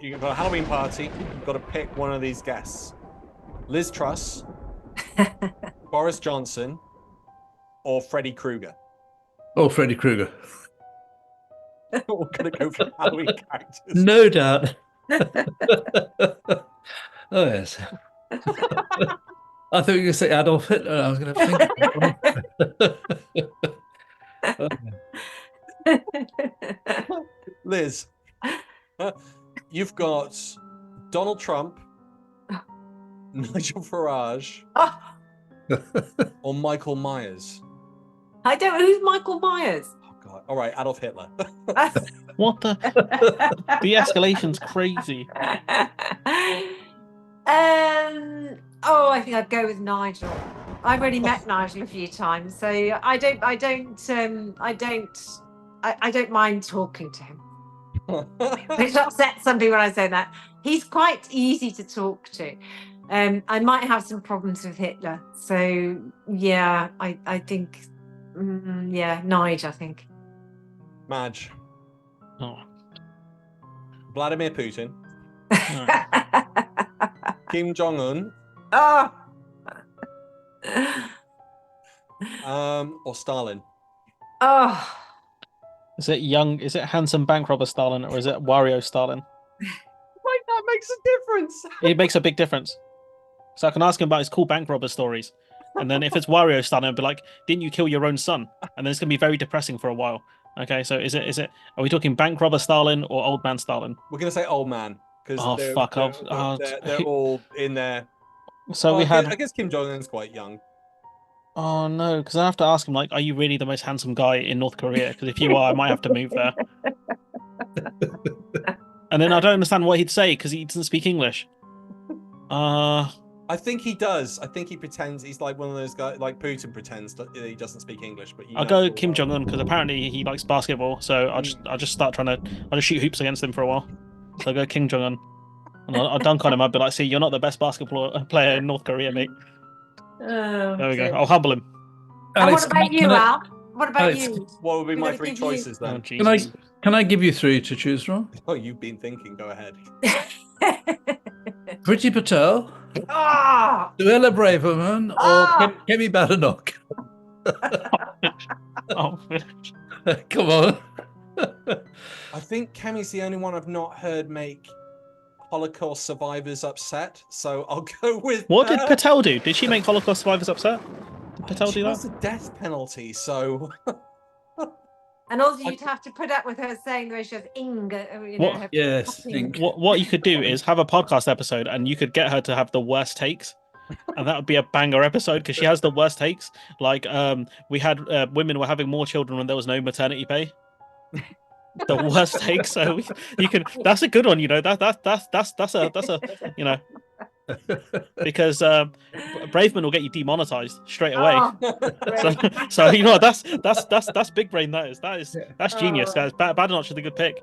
you've got a Halloween party. You've got to pick one of these guests: Liz Truss, Boris Johnson, or Freddy Krueger. Oh, Freddy Krueger. We're gonna go for Halloween characters. No doubt. Oh, yes. I thought you were going to say Adolf Hitler. I was going to think. Liz, you've got Donald Trump, Nigel Farage, or Michael Myers. I don't know who's Michael Myers. Oh God! All right, Adolf Hitler. What the? The escalation's crazy. I think I'd go with Nigel. I've already met Nigel a few times, so I don't mind talking to him. Which upsets some people when I say that. He's quite easy to talk to. I might have some problems with Hitler, so yeah, I think, Nigel. I think. Madge. Oh. Vladimir Putin. Oh. Kim Jong-un. Oh. Or Stalin. Oh. Is it handsome bank robber Stalin, or is it Wario Stalin? Like, that makes a difference. It makes a big difference. So I can ask him about his cool bank robber stories. And then if it's Wario Stalin, I'd be like, didn't you kill your own son? And then it's going to be very depressing for a while. Okay, so is it? Are we talking bank robber Stalin or old man Stalin? We're going to say old man. Oh, fuck off. They're all in there. So I guess Kim Jong-un's quite young. Oh no, because I have to ask him, like, are you really the most handsome guy in North Korea? Because if you are, I might have to move there. And then I don't understand what he'd say because he doesn't speak English. I think he does. I think he pretends he's like one of those guys, like Putin pretends that he doesn't speak English. But I'll go Kim Jong-un because apparently he likes basketball. So I'll just shoot hoops against him for a while. So I'll go Kim Jong-un. And I'll dunk on him. I'll be like, see, you're not the best basketball player in North Korea, mate. Oh, there we go. I'll humble him. And Alex, what about you, Al? What about Alex, you? What would be my gonna three give choices Oh, then? Jesus. Can I give you three to choose from? Oh, you've been thinking. Go ahead. Priti Patel, Ah! Suella Braverman, or Ah! Kemi Badenoch? Oh, Come on. I think Kemi's the only one I've not heard make Holocaust survivors upset. So I'll go with. what did Patel do? Did she make Holocaust survivors upset? Did Patel She do has that? the death penalty, so. And also, you'd have to put up with her saying the way she has What? her Yes, fucking- Ink. What you could do is have a podcast episode, and you could get her to have the worst takes, and that would be a banger episode because she has the worst takes. Like, we had women were having more children when there was no maternity pay. The worst take. So you can. That's a good one. You know that's a you know. Because Braveman will get you demonetized straight away. Oh, So you know that's big brain. That's genius, guys. Badenoch is a good pick.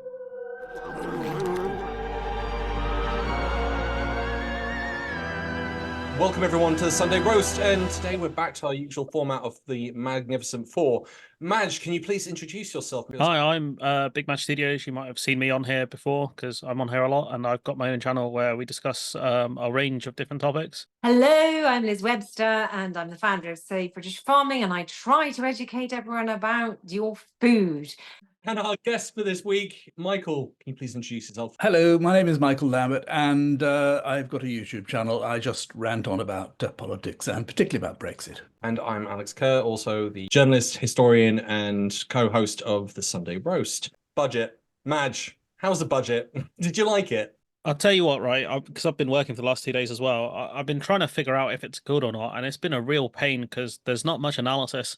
Welcome everyone to the Sunday Roast, and today we're back to our usual format of the Magnificent Four. Madge, can you please introduce yourself? Hi, I'm Big Match Studios. You might have seen me on here before because I'm on here a lot, and I've got my own channel where we discuss a range of different topics. Hello, I'm Liz Webster, and I'm the founder of Save British Farming, and I try to educate everyone about your food. And our guest for this week, Michael, can you please introduce yourself? Hello, my name is Michael Lambert, and I've got a YouTube channel. I just rant on about politics, and particularly about Brexit. And I'm Alex Kerr, also the journalist, historian, and co-host of the Sunday Roast. Budget. Madge, how's the budget? Did you like it? I'll tell you what, right? Because I've been working for the last 2 days as well. I've been trying to figure out if it's good or not, and it's been a real pain because there's not much analysis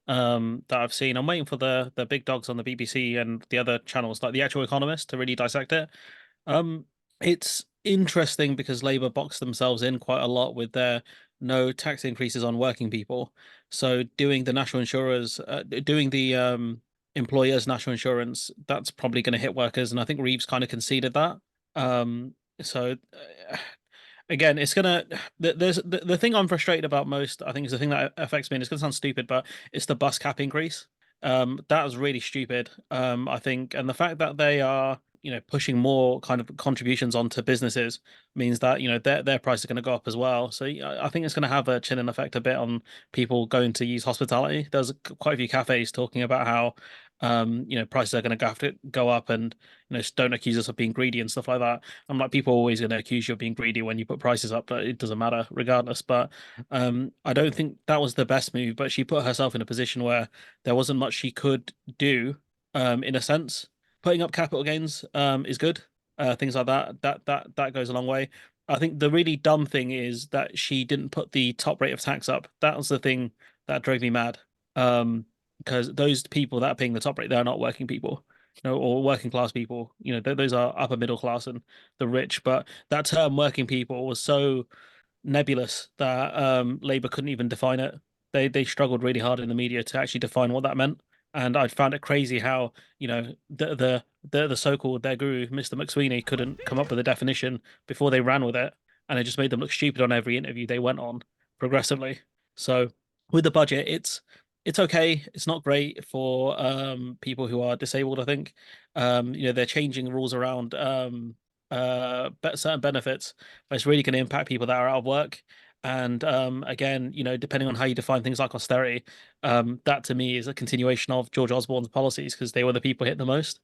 that I've seen. I'm waiting for the big dogs on the BBC and the other channels, like The Actual Economist, to really dissect it. It's interesting because Labour boxed themselves in quite a lot with their no tax increases on working people. So doing the national insurers, doing the employers' national insurance, that's probably going to hit workers, and I think Reeves kind of conceded that. Again, it's gonna. There's the thing I'm frustrated about most. I think is the thing that affects me. And it's gonna sound stupid, but it's the bus cap increase. That was really stupid. I think, and the fact that they are pushing more kind of contributions onto businesses means that their price is going to go up as well. So I think it's going to have a chilling effect a bit on people going to use hospitality. There's quite a few cafes talking about how prices are going to have to go up, and don't accuse us of being greedy and stuff like that. I'm like, people are always going to accuse you of being greedy when you put prices up, but it doesn't matter regardless. But I don't think that was the best move, but she put herself in a position where there wasn't much she could do in a sense. Putting up capital gains is good. Things like that goes a long way. I think the really dumb thing is that she didn't put the top rate of tax up. That was the thing that drove me mad. Because those people that are paying the top rate, they're not working people, or working class people. Those are upper middle class and the rich. But that term "working people" was so nebulous that Labour couldn't even define it. They struggled really hard in the media to actually define what that meant. And I found it crazy how the so-called their guru, Mr. McSweeney, couldn't come up with a definition before they ran with it, and it just made them look stupid on every interview they went on progressively. So with the budget, it's okay. It's not great for people who are disabled, I think. They're changing rules around certain benefits, but it's really going to impact people that are out of work. And again, depending on how you define things like austerity, that to me is a continuation of George Osborne's policies, because they were the people hit the most.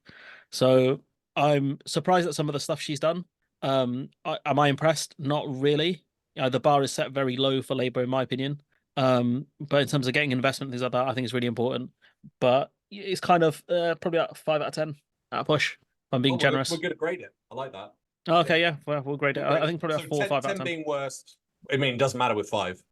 So I'm surprised at some of the stuff she's done. Am I impressed? Not really. The bar is set very low for Labour, in my opinion. But in terms of getting investment, things like that, I think it's really important. But it's kind of probably a 5 out of 10 at a push. If I'm being generous. We're going to grade it. I like that. Okay, yeah, we'll grade it. I think probably a 4 or 5 out of 10. Being worst. I mean, it doesn't matter with 5.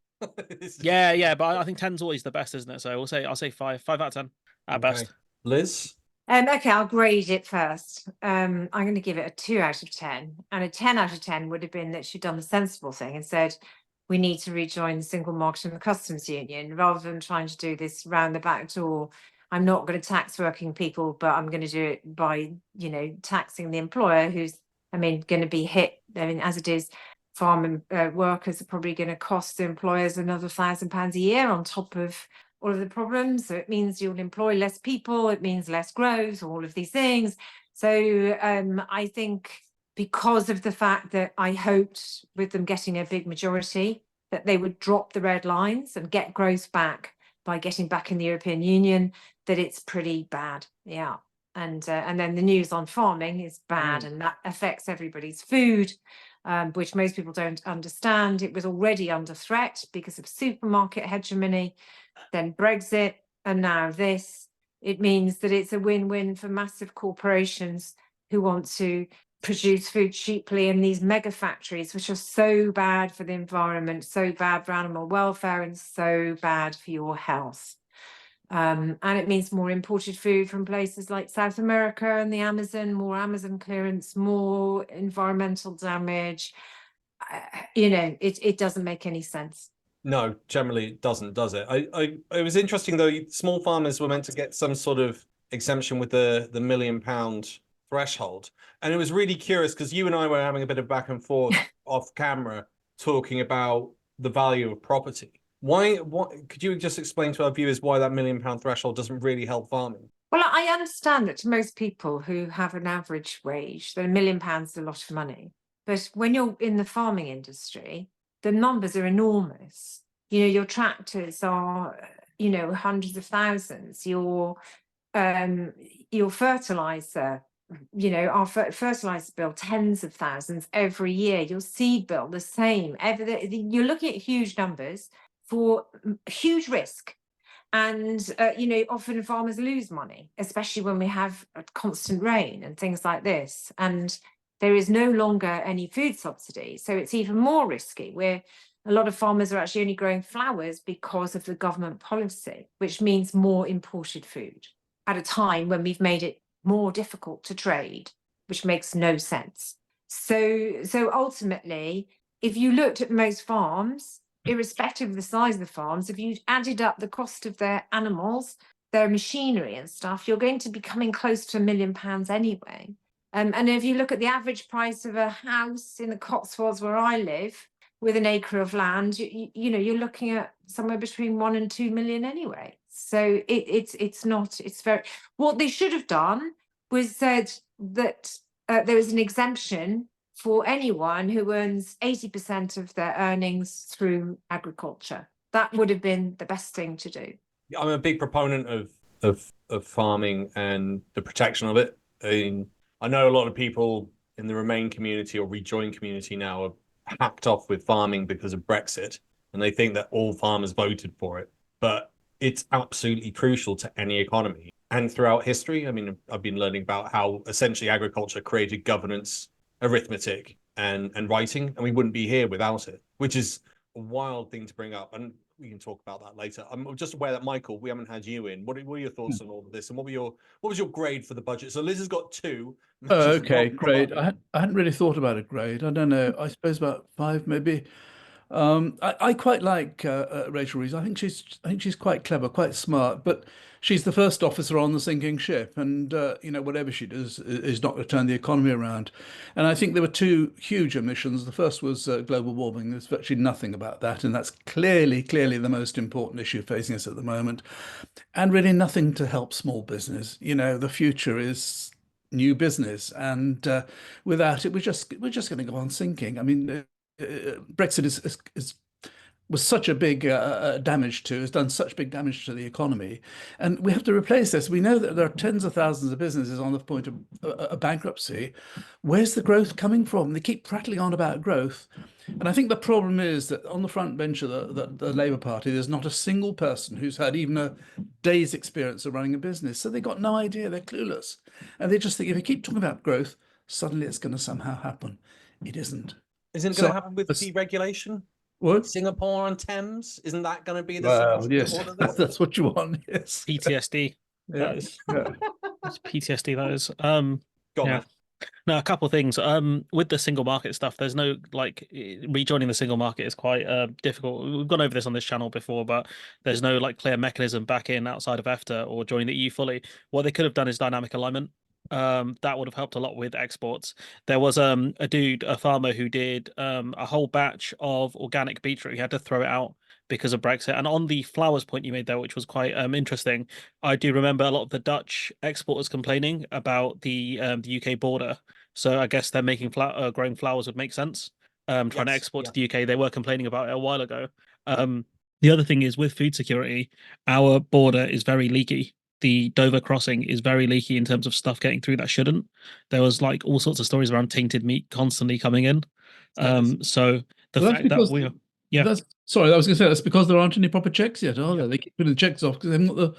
Yeah, but I think 10's always the best, isn't it? So I'll say 5 out of 10 at best. Liz? Okay, I'll grade it first. I'm going to give it a 2 out of 10. And a 10 out of 10 would have been that she'd done the sensible thing and said, we need to rejoin the single market and the customs union, rather than trying to do this round the back door. I'm not going to tax working people, but I'm going to do it by, taxing the employer who's, going to be hit. As it is, farm workers are probably going to cost the employers another £1,000 a year on top of all of the problems. So it means you'll employ less people, it means less growth, all of these things. So I think, because of the fact that I hoped with them getting a big majority that they would drop the red lines and get growth back by getting back in the European Union, that it's pretty bad. Yeah. And then the news on farming is bad, and that affects everybody's food, which most people don't understand. It was already under threat because of supermarket hegemony, then Brexit, and now this. It means that it's a win-win for massive corporations who want to produce food cheaply in these mega factories, which are so bad for the environment, so bad for animal welfare, and so bad for your health. And it means more imported food from places like South America and the Amazon, more Amazon clearance, more environmental damage. It doesn't make any sense. No, generally it doesn't, does it? It was interesting though. Small farmers were meant to get some sort of exemption with the £1 million threshold, and it was really curious because you and I were having a bit of back and forth off camera talking about the value of property. What could you just explain to our viewers why that £1 million threshold doesn't really help farming? Well, I understand that to most people who have an average wage, that £1 million is a lot of money. But when you're in the farming industry, the numbers are enormous. Your tractors are, hundreds of thousands. Your fertilizer, our fertilizer bill, tens of thousands every year. Your seed bill, the same. You're looking at huge numbers for huge risk. And, often farmers lose money, especially when we have a constant rain and things like this. And there is no longer any food subsidy. So it's even more risky, where a lot of farmers are actually only growing flowers because of the government policy, which means more imported food at a time when we've made it more difficult to trade, which makes no sense. So ultimately, if you looked at most farms, irrespective of the size of the farms, if you added up the cost of their animals, their machinery and stuff, you're going to be coming close to £1 million anyway. And if you look at the average price of a house in the Cotswolds where I live, with an acre of land, you're looking at somewhere between 1 and 2 million anyway. So it's very. What they should have done was said that there was an exemption for anyone who earns 80% of their earnings through agriculture. That would have been the best thing to do. I'm a big proponent of farming and the protection of it. I know a lot of people in the Remain community or Rejoin community now are hacked off with farming because of Brexit, and they think that all farmers voted for it. But it's absolutely crucial to any economy. And throughout history, I mean, I've been learning about how essentially agriculture created governance, arithmetic, and writing, and we wouldn't be here without it, which is a wild thing to bring up. And we can talk about that later. I'm just aware that, Michael, we haven't had you in. What are your thoughts on all of this? And what was your grade for the budget? So Liz has got 2. Okay, great. I hadn't really thought about a grade. I don't know. I suppose about 5, maybe. I quite like Rachel Reeves. I think she's quite clever, quite smart. But she's the first officer on the sinking ship, and whatever she does is not going to turn the economy around. And I think there were 2 huge omissions. The first was global warming. There's virtually nothing about that, and that's clearly the most important issue facing us at the moment. And really nothing to help small business. The future is new business, and without it, we're just going to go on sinking. I mean, Brexit was such a big has done such big damage to the economy, and we have to replace this. We know that there are tens of thousands of businesses on the point of a bankruptcy. Where's the growth coming from? They keep prattling on about growth, and I think the problem is that on the front bench of the Labour Party, there's not a single person who's had even a day's experience of running a business. So they've got no idea, they're clueless, and they just think if you keep talking about growth, suddenly it's going to somehow happen. It isn't. Isn't it going to happen with deregulation? What? Singapore on Thames? Isn't that going to be the Well, solution yes, to all of this? that's what you want. Yes. PTSD. Yeah. That is. Yeah. It's PTSD. That is. Go on, Yeah. man. No, a couple of things. With the single market stuff, there's no rejoining the single market is quite difficult. We've gone over this on this channel before, but there's no clear mechanism back in outside of EFTA or joining the EU fully. What they could have done is dynamic alignment. That would have helped a lot with exports. There was a farmer who did a whole batch of organic beetroot. He had to throw it out because of Brexit. And on the flowers point you made there, which was quite interesting, I do remember a lot of the Dutch exporters complaining about the UK border. So I guess they're making growing flowers would make sense. Trying to export to the UK, they were complaining about it a while ago. The other thing is with food security, our border is very leaky. The Dover crossing is very leaky in terms of stuff getting through that shouldn't. There was all sorts of stories around tainted meat constantly coming in. So the fact that we're sorry, I was going to say that's because there aren't any proper checks yet, are there? They keep putting the checks off because they haven't got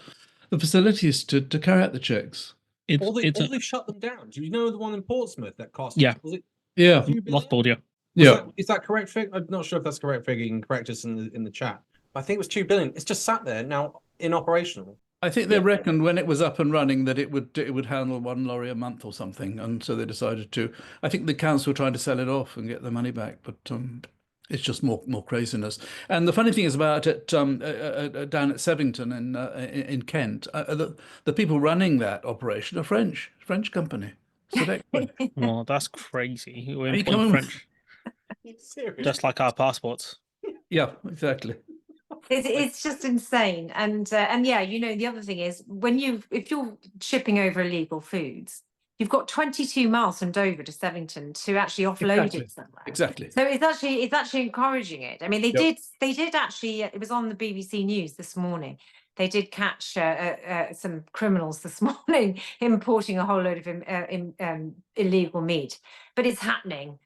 the facilities to carry out the checks. Or they shut them down. Do you know the one in Portsmouth that cost? Yeah. Was it? Yeah. Mothballed, yeah. Yeah. Is that correct figure? I'm not sure if that's correct figure. You can correct us in the chat. But I think it was 2 billion. It's just sat there now inoperational. I think they reckoned when it was up and running that it would handle 1 lorry a month or something, and so they decided to. I think the council were trying to sell it off and get their money back, but it's just more craziness. And the funny thing is about it down at Sevington in Kent, the people running that operation are French company. Well, that's crazy. We're Are you employing coming French, Serious? just like our passports. Yeah, exactly. It's just insane. And yeah, the other thing is if you're shipping over illegal foods, you've got 22 miles from Dover to Sevington to actually offload it somewhere. Exactly. So it's actually encouraging it. I mean, they did actually. It was on the BBC News this morning. They did catch some criminals this morning importing a whole load of illegal meat, but it's happening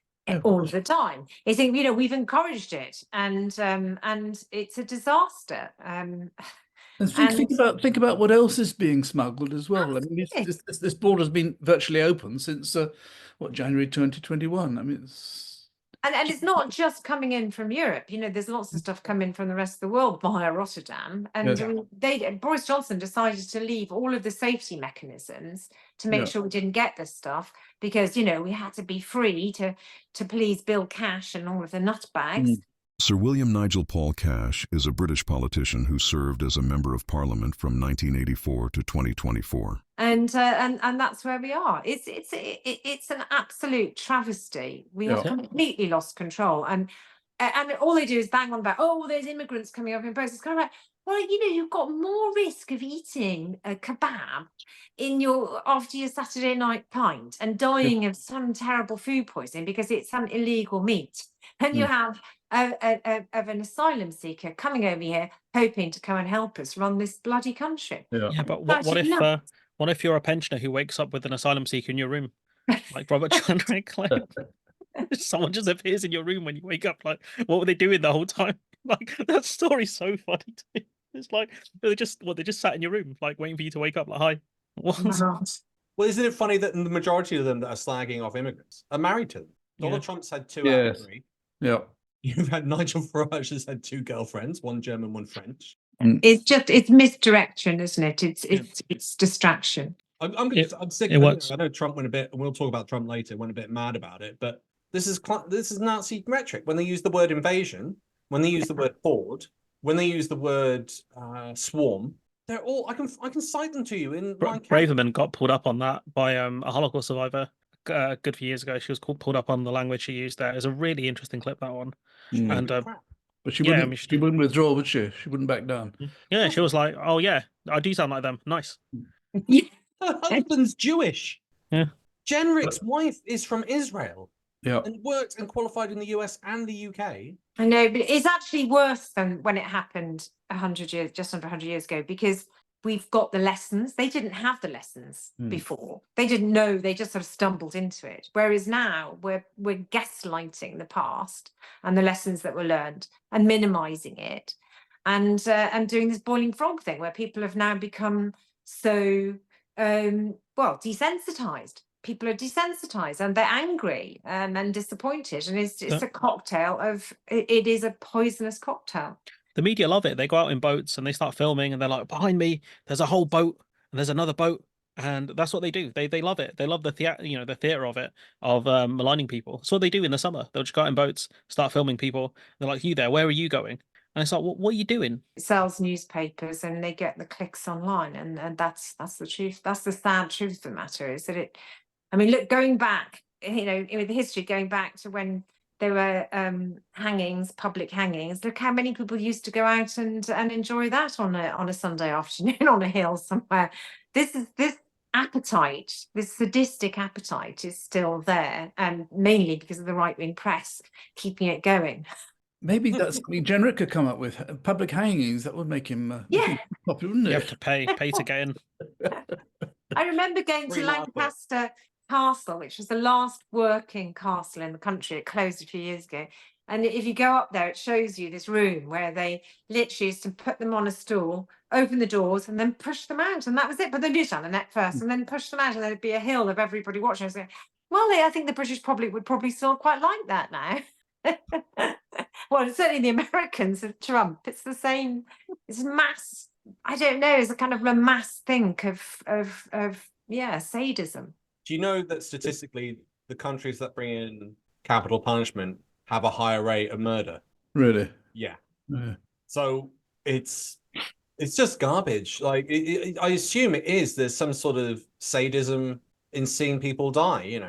all the time. I think we've encouraged it, and it's a disaster. And think about what else is being smuggled as well. Absolutely. I mean, this border's been virtually open since January 2021. I mean, and it's not just coming in from Europe. There's lots of stuff coming from the rest of the world via Rotterdam. And Boris Johnson decided to leave all of the safety mechanisms to make sure we didn't get this stuff because, we had to be free to please Bill Cash and all of the nutbags. Sir William Nigel Paul Cash is a British politician who served as a Member of Parliament from 1984 to 2024. And that's where we are. It's an absolute travesty. We have completely lost control. And and all they do is bang on about, oh, there's immigrants coming over in boats. It's kind of like, well, you've got more risk of eating a kebab after your Saturday night pint and dying of some terrible food poisoning because it's some illegal meat. And you have of an asylum seeker coming over here hoping to come and help us run this bloody country. Yeah, but what if you're a pensioner who wakes up with an asylum seeker in your room, like Robert Chandrick? Like, someone just appears in your room when you wake up. Like, what were they doing the whole time? Like, that story's so funny to me. It's like they just sat in your room, like waiting for you to wake up. Like, hi. What? Well, isn't it funny that the majority of them that are slagging off immigrants are married to them? Donald Trump's had 2 out of 3. Yeah. You've had Nigel Farage has had 2 girlfriends, one German, one French. It's misdirection, isn't it? It's distraction. I'm sick it of works. it. I know Trump went a bit, and we'll talk about Trump later, went a bit mad about it, but this is Nazi rhetoric. When they use the word invasion, when they use the word horde, when they use the word swarm, they're all I can cite them to you in Braverman got pulled up on that by a Holocaust survivor a good few years ago. She was pulled up on the language she used there. It's a really interesting clip, that one. And but she wouldn't withdraw, would she? She wouldn't back down. Yeah, she was like, oh yeah, I do sound like them. Nice. Her husband's Jewish. Yeah. Jenrick's wife is from Israel. Yeah. And worked and qualified in the US and the UK. I know, but it's actually worse than when it happened just under 100 years ago, because we've got the lessons. They didn't have the lessons before. They didn't know. They just sort of stumbled into it. Whereas now we're gaslighting the past and the lessons that were learned and minimizing it, and doing this boiling frog thing where people have now become so desensitized. People are desensitized and they're angry and disappointed, and it's a cocktail of it is a poisonous cocktail. The media love it. They go out in boats and they start filming, and they're like, behind me there's a whole boat and there's another boat, and that's what they do. They love it. They love the theater of it, of maligning people. That's what they do in the summer. They'll just go out in boats, start filming people. They're like, you there, where are you going? And it's like, what are you doing? It sells newspapers and they get the clicks online, and that's the truth. That's the sad truth of the matter, is that it. I mean, look, going back, with the history, going back to when there were hangings, public hangings. Look how many people used to go out and enjoy that on a Sunday afternoon on a hill somewhere. This appetite, this sadistic appetite, is still there, and mainly because of the right-wing press keeping it going. Maybe that's something Jenrick could come up with. Public hangings, that would make him popular, wouldn't it? You have to pay to get in. I remember going to Lancaster Castle, which was the last working castle in the country. It closed a few years ago. And if you go up there, it shows you this room where they literally used to put them on a stool, open the doors, and then push them out. And that was it. But they did it on the net first, and then push them out, and there'd be a hill of everybody watching. I was like, well, I think the British would probably still quite like that now. Well, certainly the Americans of Trump. It's the same. It's mass. I don't know. It's a kind of a mass think of sadism. Do you know that statistically, the countries that bring in capital punishment have a higher rate of murder? Really? Yeah. So it's just garbage. Like I assume it is. There's some sort of sadism in seeing people die.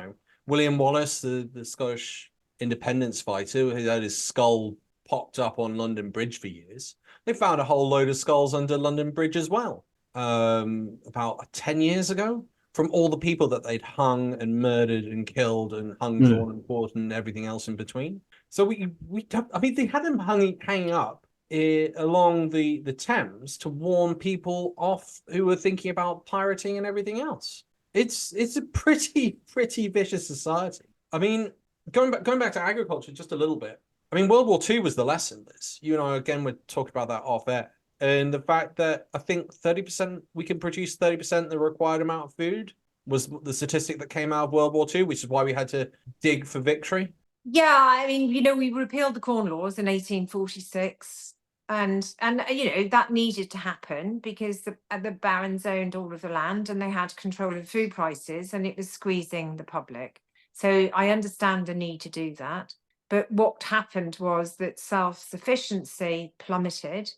William Wallace, the Scottish independence fighter, who had his skull popped up on London Bridge for years. They found a whole load of skulls under London Bridge as well. About 10 years ago. From all the people that they'd hung and murdered and killed and hung, drawn and quartered and everything else in between. So they had them hanging up along the Thames to warn people off who were thinking about pirating and everything else. It's a pretty vicious society. I mean, going back to agriculture just a little bit. I mean, World War II was the lesson. You and I again would talk about that off air. And the fact that I think 30%, we can produce 30% the required amount of food was the statistic that came out of World War II, which is why we had to dig for victory. Yeah, I mean, we repealed the Corn Laws in 1846, and that needed to happen because the barons owned all of the land and they had control of food prices, and it was squeezing the public. So I understand the need to do that. But what happened was that self-sufficiency plummeted.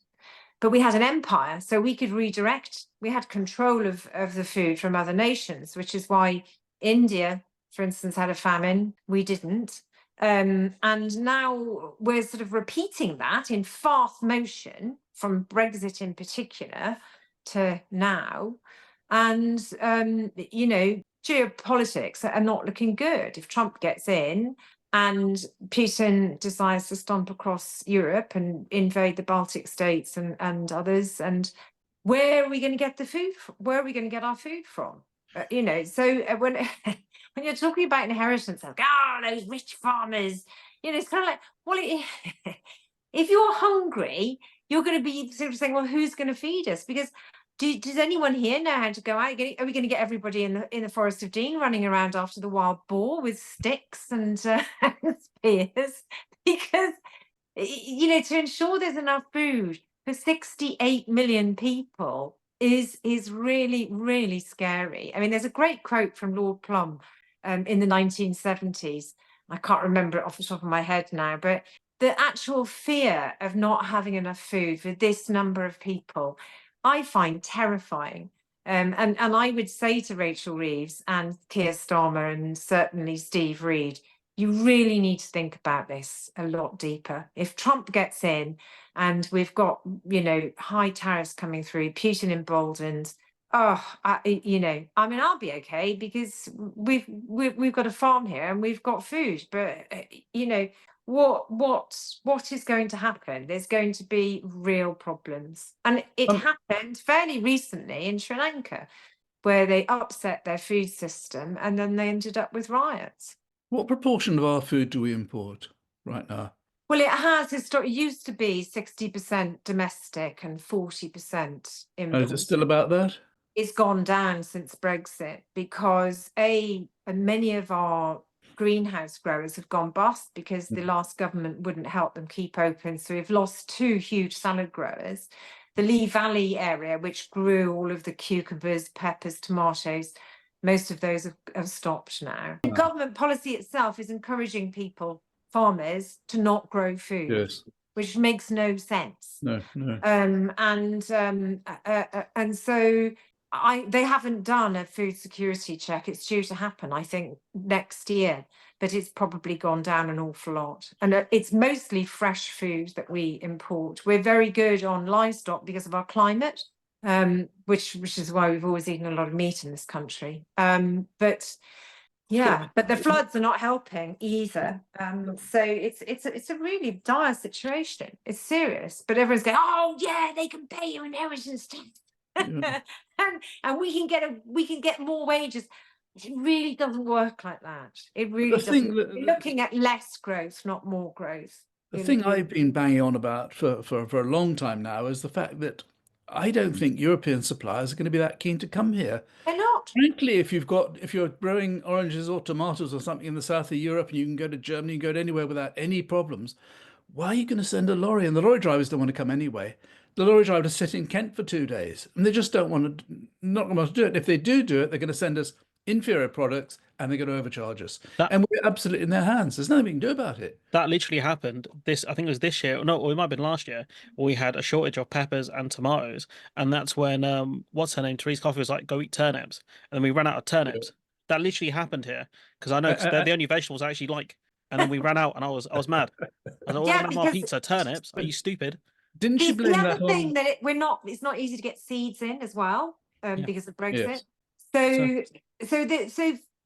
But we had an empire, so we could redirect. We had control of the food from other nations, which is why India, for instance, had a famine. We didn't. And now we're sort of repeating that in fast motion from Brexit in particular to now. And, you know, geopolitics are not looking good. If Trump gets in and Putin decides to stomp across Europe and invade the Baltic states and others, and where are we going to get the food? Where are we going to get our food from? You know, so when when you're talking about inheritance, like, those rich farmers, you know, it's kind of like, well, if you're hungry, you're going to be sort of saying, well, who's going to feed us? Because does anyone here know how to go out? Are we going to get everybody in the Forest of Dean running around after the wild boar with sticks and spears? Because, you know, to ensure there's enough food for 68 million people is really, really scary. I mean, there's a great quote from Lord Plumb in the 1970s. I can't remember it off the top of my head now, but the actual fear of not having enough food for this number of people, I find terrifying. And I would say to Rachel Reeves and Keir Starmer and certainly Steve Reed, you really need to think about this a lot deeper. If Trump gets in and we've got, you know, high tariffs coming through, Putin emboldened, you know, I mean, I'll be okay because we've got a farm here and we've got food. But you know, what is going to happen? There's going to be real problems, and it happened fairly recently in Sri Lanka, where they upset their food system and then they ended up with riots. What proportion of our food do we import right now? Well, it used to be 60% domestic and 40% import. And is it still about that? It's gone down since Brexit because many of our greenhouse growers have gone bust because the last government wouldn't help them keep open. So we've lost 2 huge salad growers. The Lee Valley area, which grew all of the cucumbers, peppers, tomatoes, most of those have stopped now. The government policy itself is encouraging farmers to not grow food, Yes. which makes no sense. No. And so they haven't done a food security check. It's due to happen, I think, next year, but it's probably gone down an awful lot. And it's mostly fresh food that we import. We're very good on livestock because of our climate, which is why we've always eaten a lot of meat in this country. But the floods are not helping either. So it's a really dire situation. It's serious. But everyone's going, oh yeah, they can pay your inheritance tax. and we can get more wages. It really doesn't work like that. It really doesn't. We're looking at less growth, not more growth. The thing I've been banging on about for a long time now is the fact that I don't think European suppliers are going to be that keen to come here. They're not. Frankly, if you're growing oranges or tomatoes or something in the south of Europe and you can go to Germany, you can go to anywhere without any problems, why are you going to send a lorry? And the lorry drivers don't want to come anyway. The lorry drivers sit in Kent for 2 days and they just not going to want to do it. If they do it, they're going to send us inferior products and they're going to overcharge us. And we're absolutely in their hands. There's nothing we can do about it. That literally happened. I think it was this year. No, or it might have been last year. Where we had a shortage of peppers and tomatoes, and that's when what's her name, Therese Coffey, was like, "Go eat turnips," and then we ran out of turnips. Yeah. That literally happened here because I know they're the only vegetables I actually like, and then we ran out, and I was mad. I was like, "Oh, my pizza turnips? Are you stupid?" Didn't she blame the that other thing that it's not easy to get seeds in as well because of Brexit. Yes. So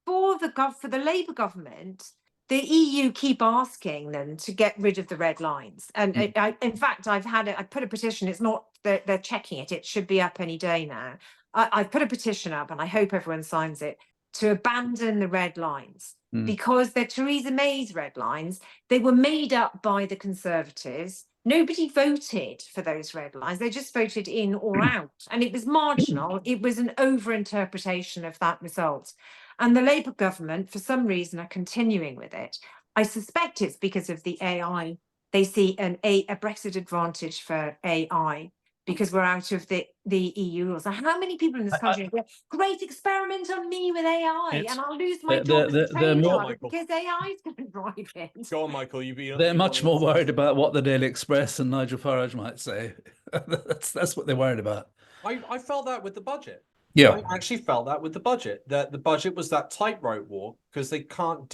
for the Labour government, the EU keep asking them to get rid of the red lines. And in fact, I put a petition. It's not that they're checking it. It should be up any day now. I've put a petition up and I hope everyone signs it to abandon the red lines because they're Theresa May's red lines. They were made up by the Conservatives. Nobody voted for those red lines. They just voted in or out. And it was marginal. It was an overinterpretation of that result. And the Labour government, for some reason, are continuing with it. I suspect it's because of the AI. They see a Brexit advantage for AI because we're out of the EU. So how many people in this country go, great experiment on me with AI and I'll lose my job as a train driver because AI is going to drive it. Go on, Michael. They're much more worried about what the Daily Express and Nigel Farage might say. That's what they're worried about. I felt that with the budget. Yeah, I actually felt that with the budget. That the budget was that tightrope walk because they can't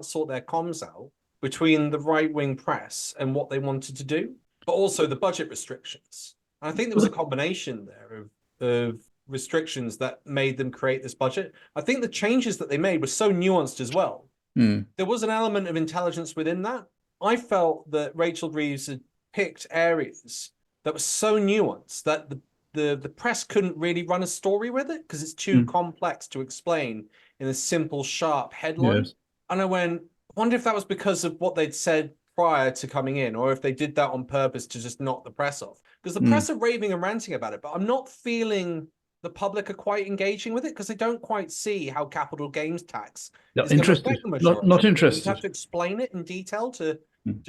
sort their comms out. between the right-wing press and what they wanted to do, but also the budget restrictions. And I think there was a combination there of restrictions that made them create this budget. I think the changes that they made were so nuanced as well. There was an element of intelligence within that. I felt that Rachel Reeves had picked areas that were so nuanced that the press couldn't really run a story with it because it's too complex to explain in a simple, sharp headline. Yes. And I wonder if that was because of what they'd said prior to coming in, or if they did that on purpose to just knock the press off. Because the press are raving and ranting about it, but I'm not feeling the public are quite engaging with it because they don't quite see how capital gains tax Not is going to interested. affect the majority. Not You interested. have to explain it in detail to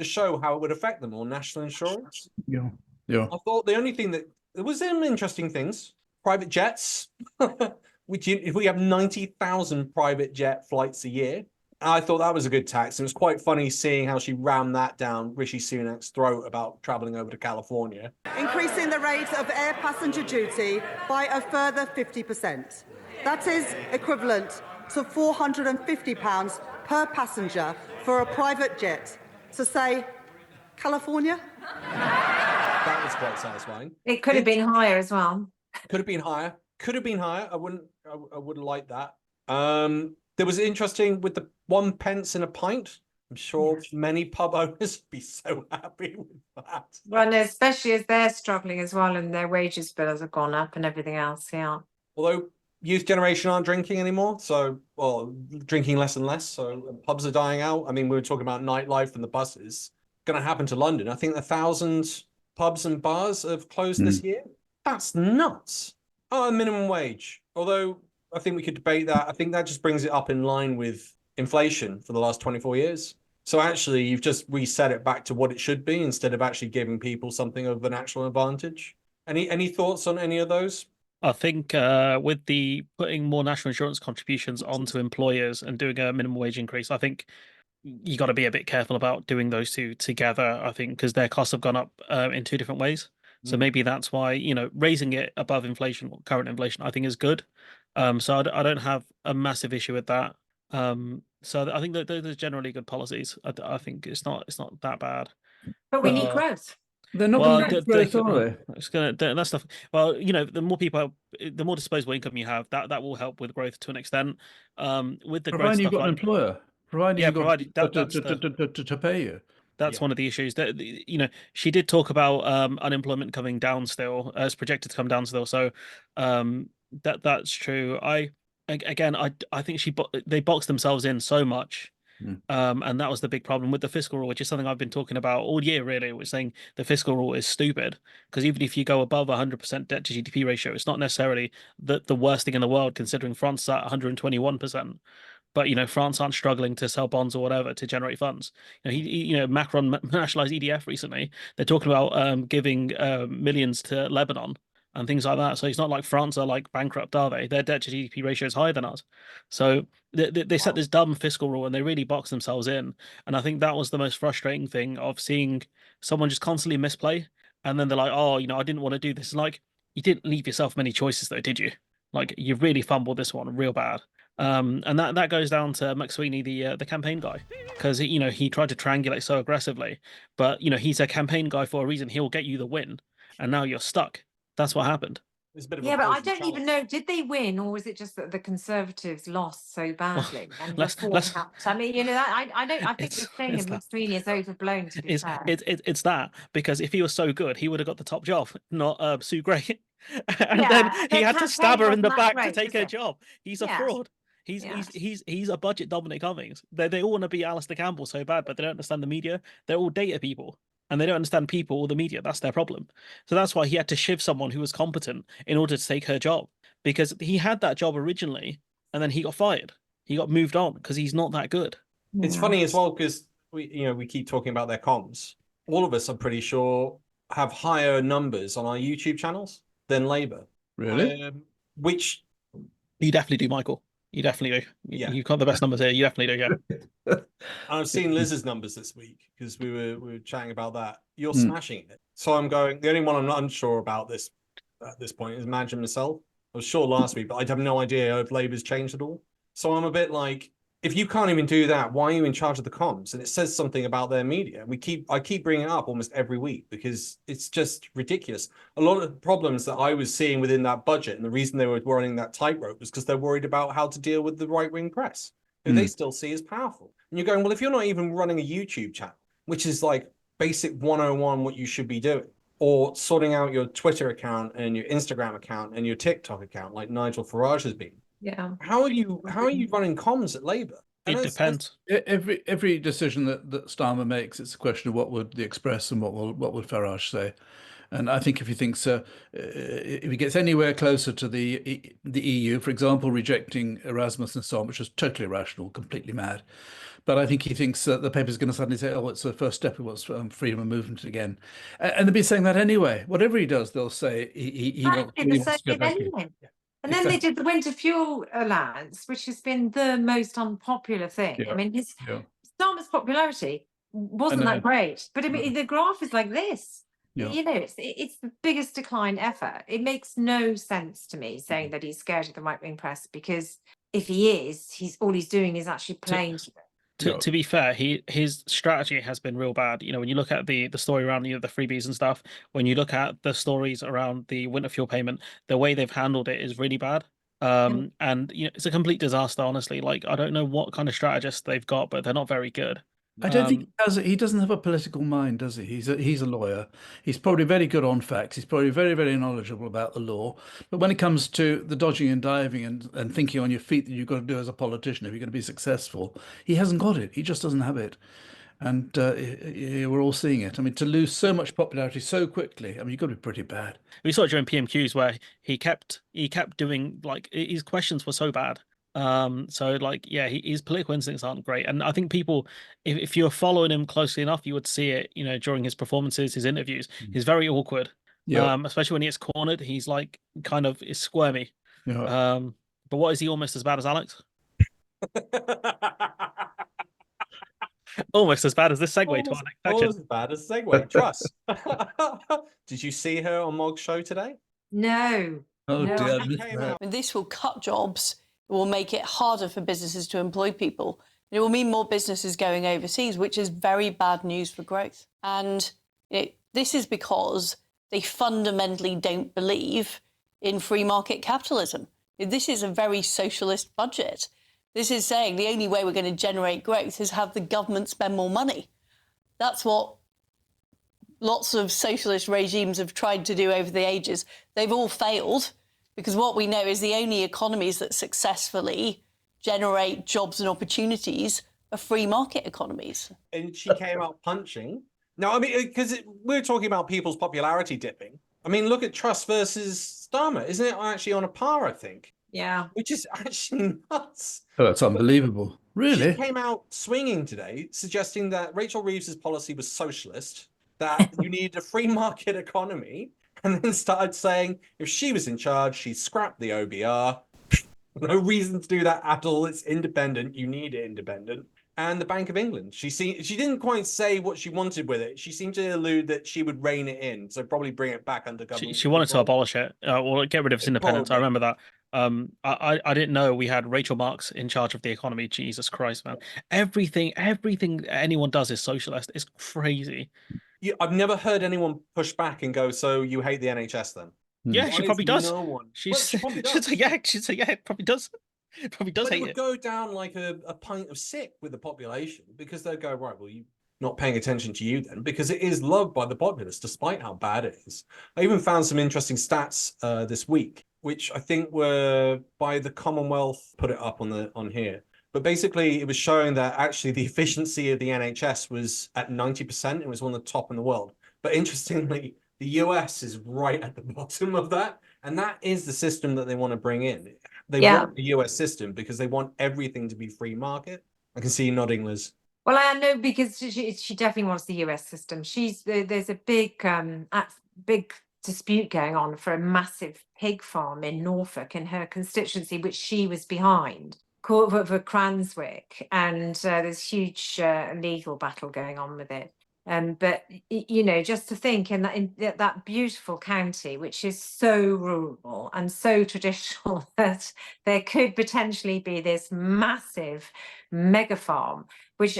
show how it would affect them, or national insurance. Yeah. I thought the only thing that there was some interesting things, private jets. If we have 90,000 private jet flights a year, I thought that was a good tax. It was quite funny seeing how she rammed that down Rishi Sunak's throat about traveling over to California. Increasing the rate of air passenger duty by a further 50%. That is equivalent to £450 per passenger for a private jet to, say, California. That was quite satisfying. It could have been higher as well. Could have been higher. Could have been higher. I wouldn't like that. There was interesting with the 1 pence in a pint. I'm sure many pub owners would be so happy with that. Well, no, especially as they're struggling as well and their wages bills have gone up and everything else. Yeah. Although youth generation aren't drinking anymore, drinking less and less. So pubs are dying out. I mean, we were talking about nightlife and the buses. Going to happen to London. I think 1,000 pubs and bars have closed this year. That's nuts. Oh, minimum wage. Although I think we could debate that. I think that just brings it up in line with inflation for the last 24 years. So actually, you've just reset it back to what it should be instead of actually giving people something of an actual advantage. Any thoughts on any of those? I think with the putting more national insurance contributions onto employers and doing a minimum wage increase, I think you got to be a bit careful about doing those two together. I think because their costs have gone up in two different ways. So maybe that's why, raising it above inflation, or current inflation, I think is good. So I don't have a massive issue with that. So I think that those are generally good policies. I think it's not that bad. But we need growth. They're not going to growth, are they? It's gonna that stuff. Well, the more people, the more disposable income you have, that will help with growth to an extent. With the growth Providing you've stuff, got an employer, providing you've got to pay you. That's one of the issues that, she did talk about unemployment coming down still, as projected to come down still. So that's true. I think they boxed themselves in so much. And that was the big problem with the fiscal rule, which is something I've been talking about all year, really. We're saying the fiscal rule is stupid because even if you go above 100% debt to GDP ratio, it's not necessarily the worst thing in the world, considering France is at 121%. But France aren't struggling to sell bonds or whatever to generate funds. Macron nationalized EDF recently. They're talking about giving millions to Lebanon and things like that. So it's not like France are like bankrupt, are they? Their debt to GDP ratio is higher than us. So they set this dumb fiscal rule and they really box themselves in. And I think that was the most frustrating thing of seeing someone just constantly misplay. And then they're like, oh, I didn't want to do this. And like, you didn't leave yourself many choices though, did you? Like, you really fumbled this one real bad. And that goes down to McSweeney, the campaign guy, because he tried to triangulate so aggressively, but he's a campaign guy for a reason. He'll get you the win, and now you're stuck. That's what happened. But I don't even know. Did they win, or was it just that the Conservatives lost so badly? And I mean, I don't. I think the thing of McSweeney is overblown. To be fair, it's that, because if he was so good, he would have got the top job, not Sue Gray. And then he had to stab her in the back to take her job. He's a fraud. He's a budget Dominic Cummings. They all want to be Alistair Campbell so bad, but they don't understand the media. They're all data people, and they don't understand people or the media. That's their problem. So that's why he had to shiv someone who was competent in order to take her job, because he had that job originally, and then he got fired. He got moved on because he's not that good. It's funny as well because we keep talking about their comms. All of us, I'm pretty sure, have higher numbers on our YouTube channels than Labour. Really? Which you definitely do, Michael. You definitely do. Yeah. You've got the best numbers here. You definitely do, yeah. I've seen Liz's numbers this week because we were chatting about that. You're smashing it. So I'm going, the only one I'm not unsure about this at this point is Imagine myself. I was sure last week, but I have no idea if Labour's changed at all. So I'm a bit like, if you can't even do that, why are you in charge of the comms? And it says something about their media. I keep bringing it up almost every week because it's just ridiculous. A lot of the problems that I was seeing within that budget, and the reason they were running that tightrope was because they're worried about how to deal with the right-wing press, who they still see as powerful. And you're going, well, if you're not even running a YouTube channel, which is like basic 101 what you should be doing, or sorting out your Twitter account and your Instagram account and your TikTok account like Nigel Farage has been. Yeah. How are you running comms at Labour? It depends. Every decision that Starmer makes, it's a question of what would the Express and what would Farage say. And I think if he thinks if he gets anywhere closer to the EU, for example, rejecting Erasmus and so on, which is totally irrational, completely mad. But I think he thinks the paper's going to suddenly say, oh, it's the first step towards freedom of movement again. And they'll be saying that anyway. Whatever he does, they'll say he wants to go back in. And then they did the winter fuel allowance, which has been the most unpopular thing. Yeah. I mean, Starmer's popularity wasn't that great, but I mean, the graph is like this. Yeah. You know, it's the biggest decline ever. It makes no sense to me saying that he's scared of the right-wing press, because if he is, all he's doing is actually playing to them. To be fair, his strategy has been real bad. When you look at the story around the freebies and stuff, when you look at the stories around the winter fuel payment, the way they've handled it is really bad. And it's a complete disaster, honestly. Like, I don't know what kind of strategists they've got, but they're not very good. I don't think he doesn't have a political mind, does he? He's a lawyer. He's probably very good on facts. He's probably very, very knowledgeable about the law. But when it comes to the dodging and diving and thinking on your feet that you've got to do as a politician if you're going to be successful, he hasn't got it. He just doesn't have it. And we're all seeing it. I mean, to lose so much popularity so quickly, I mean, you've got to be pretty bad. We saw it during PMQs where he kept doing, like, his questions were so bad. So like, yeah, his political instincts aren't great. And I think people, if you're following him closely enough, you would see it, during his performances, his interviews. He's very awkward. Yeah. Especially when he gets cornered, he's like kind of is squirmy. Yeah. But what, is he almost as bad as Alex? Almost as bad as this segue to our next section. Almost as bad as segue. Truss. Did you see her on Mog's show today? No. Oh No. dear. This will cut jobs. It will make it harder for businesses to employ people. It will mean more businesses going overseas, which is very bad news for growth. And this is because they fundamentally don't believe in free market capitalism. This is a very socialist budget. This is saying the only way we're going to generate growth is have the government spend more money. That's what lots of socialist regimes have tried to do over the ages. They've all failed, because what we know is the only economies that successfully generate jobs and opportunities are free market economies. And she came out punching. No, I mean, because we're talking about people's popularity dipping. I mean, look at Truss versus Starmer. Isn't it actually on a par, I think? Yeah. Which is actually nuts. Oh, that's unbelievable. Really? She came out swinging today, suggesting that Rachel Reeves's policy was socialist, that you needed a free market economy, and then started saying if she was in charge, she'd scrap the OBR. No reason to do that at all. It's independent. You need it independent. And the Bank of England. She didn't quite say what she wanted with it. She seemed to allude that she would rein it in, so probably bring it back under government. She wanted to abolish it, or get rid of its independence. I remember that. I didn't know we had Rachel Marks in charge of the economy. Jesus Christ, man! Everything anyone does is socialist. It's crazy. I've never heard anyone push back and go, "So you hate the NHS then?" Yeah, she probably does. No one. She'd say, yeah, it probably does. It probably does hate it. It it. would go down like a pint of sick with the population, because they'll go, right, well, you're not paying attention to you then, because it is loved by the populace, despite how bad it is. I even found some interesting stats this week, which I think were by the Commonwealth, put it up on here. But basically, it was showing that actually the efficiency of the NHS was at 90%. It was one of the top in the world. But interestingly, the US is right at the bottom of that. And that is the system that they want to bring in. They want the US system because they want everything to be free market. I can see you nodding, Liz. Well, I know, because she definitely wants the US system. There's a big dispute going on for a massive pig farm in Norfolk in her constituency, which she was behind, called for Cranswick, and there's huge legal battle going on with it. But you know, just to think in that beautiful county, which is so rural and so traditional, that there could potentially be this massive mega farm,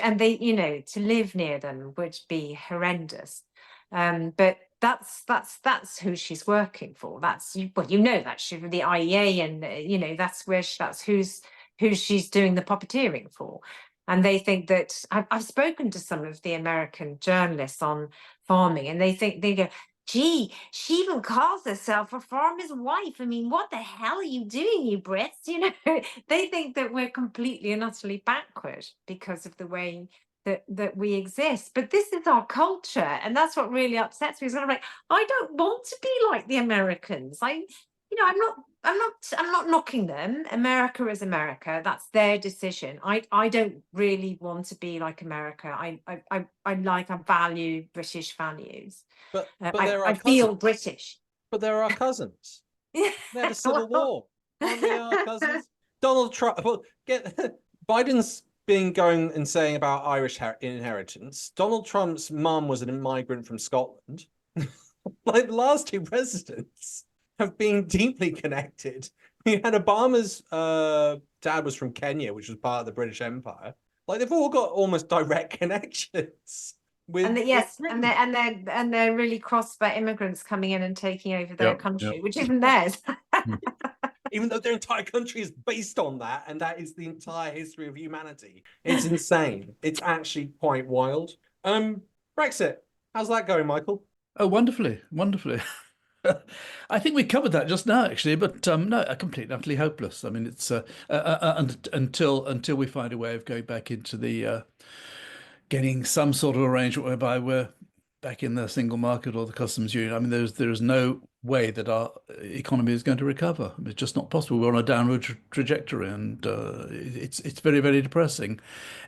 and they, you know, to live near them would be horrendous. But that's who she's working for. That's, well, you know, that she's the IEA, and you know, that's who she's doing the puppeteering for. And they think that I've spoken to some of the American journalists on farming, and they go, gee, she even calls herself a farmer's wife. I mean, what the hell are you doing, you Brits? You know, they think that we're completely and utterly backward because of the way that we exist. But this is our culture, and that's what really upsets me. Is I'm like, I don't want to be like the Americans. You know, I'm not knocking them. America is America. That's their decision. I don't really want to be like America. I value British values. But I feel British. But they're our cousins. They're the Civil War. Aren't they our cousins? Donald Trump. Well, Biden's been going and saying about Irish inheritance. Donald Trump's mum was an immigrant from Scotland. Like the last two presidents have been deeply connected. We had Obama's dad was from Kenya, which was part of the British Empire. Like they've all got almost direct connections with. And they're really cross about immigrants coming in and taking over their country, which isn't theirs. Even though their entire country is based on that, and that is the entire history of humanity. It's insane. It's actually quite wild. Brexit, how's that going, Michael? Oh, wonderfully. I think we covered that just now, actually, but no, completely, utterly hopeless. I mean, it's until we find a way of going back into the getting some sort of arrangement whereby we're back in the single market or the customs union. I mean, there is no way that our economy is going to recover. It's just not possible. We're on a downward trajectory, and it's very, very depressing.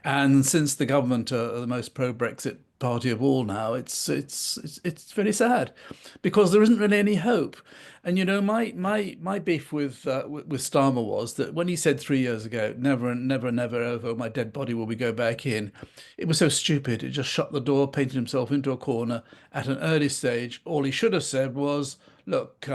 And since the government are the most pro-Brexit party of all now, it's very sad because there isn't really any hope. And you know, my beef with Starmer was that when he said 3 years ago, never, never, never over my dead body will we go back in, it was so stupid. It just shut the door, painted himself into a corner at an early stage. All he should have said was, look,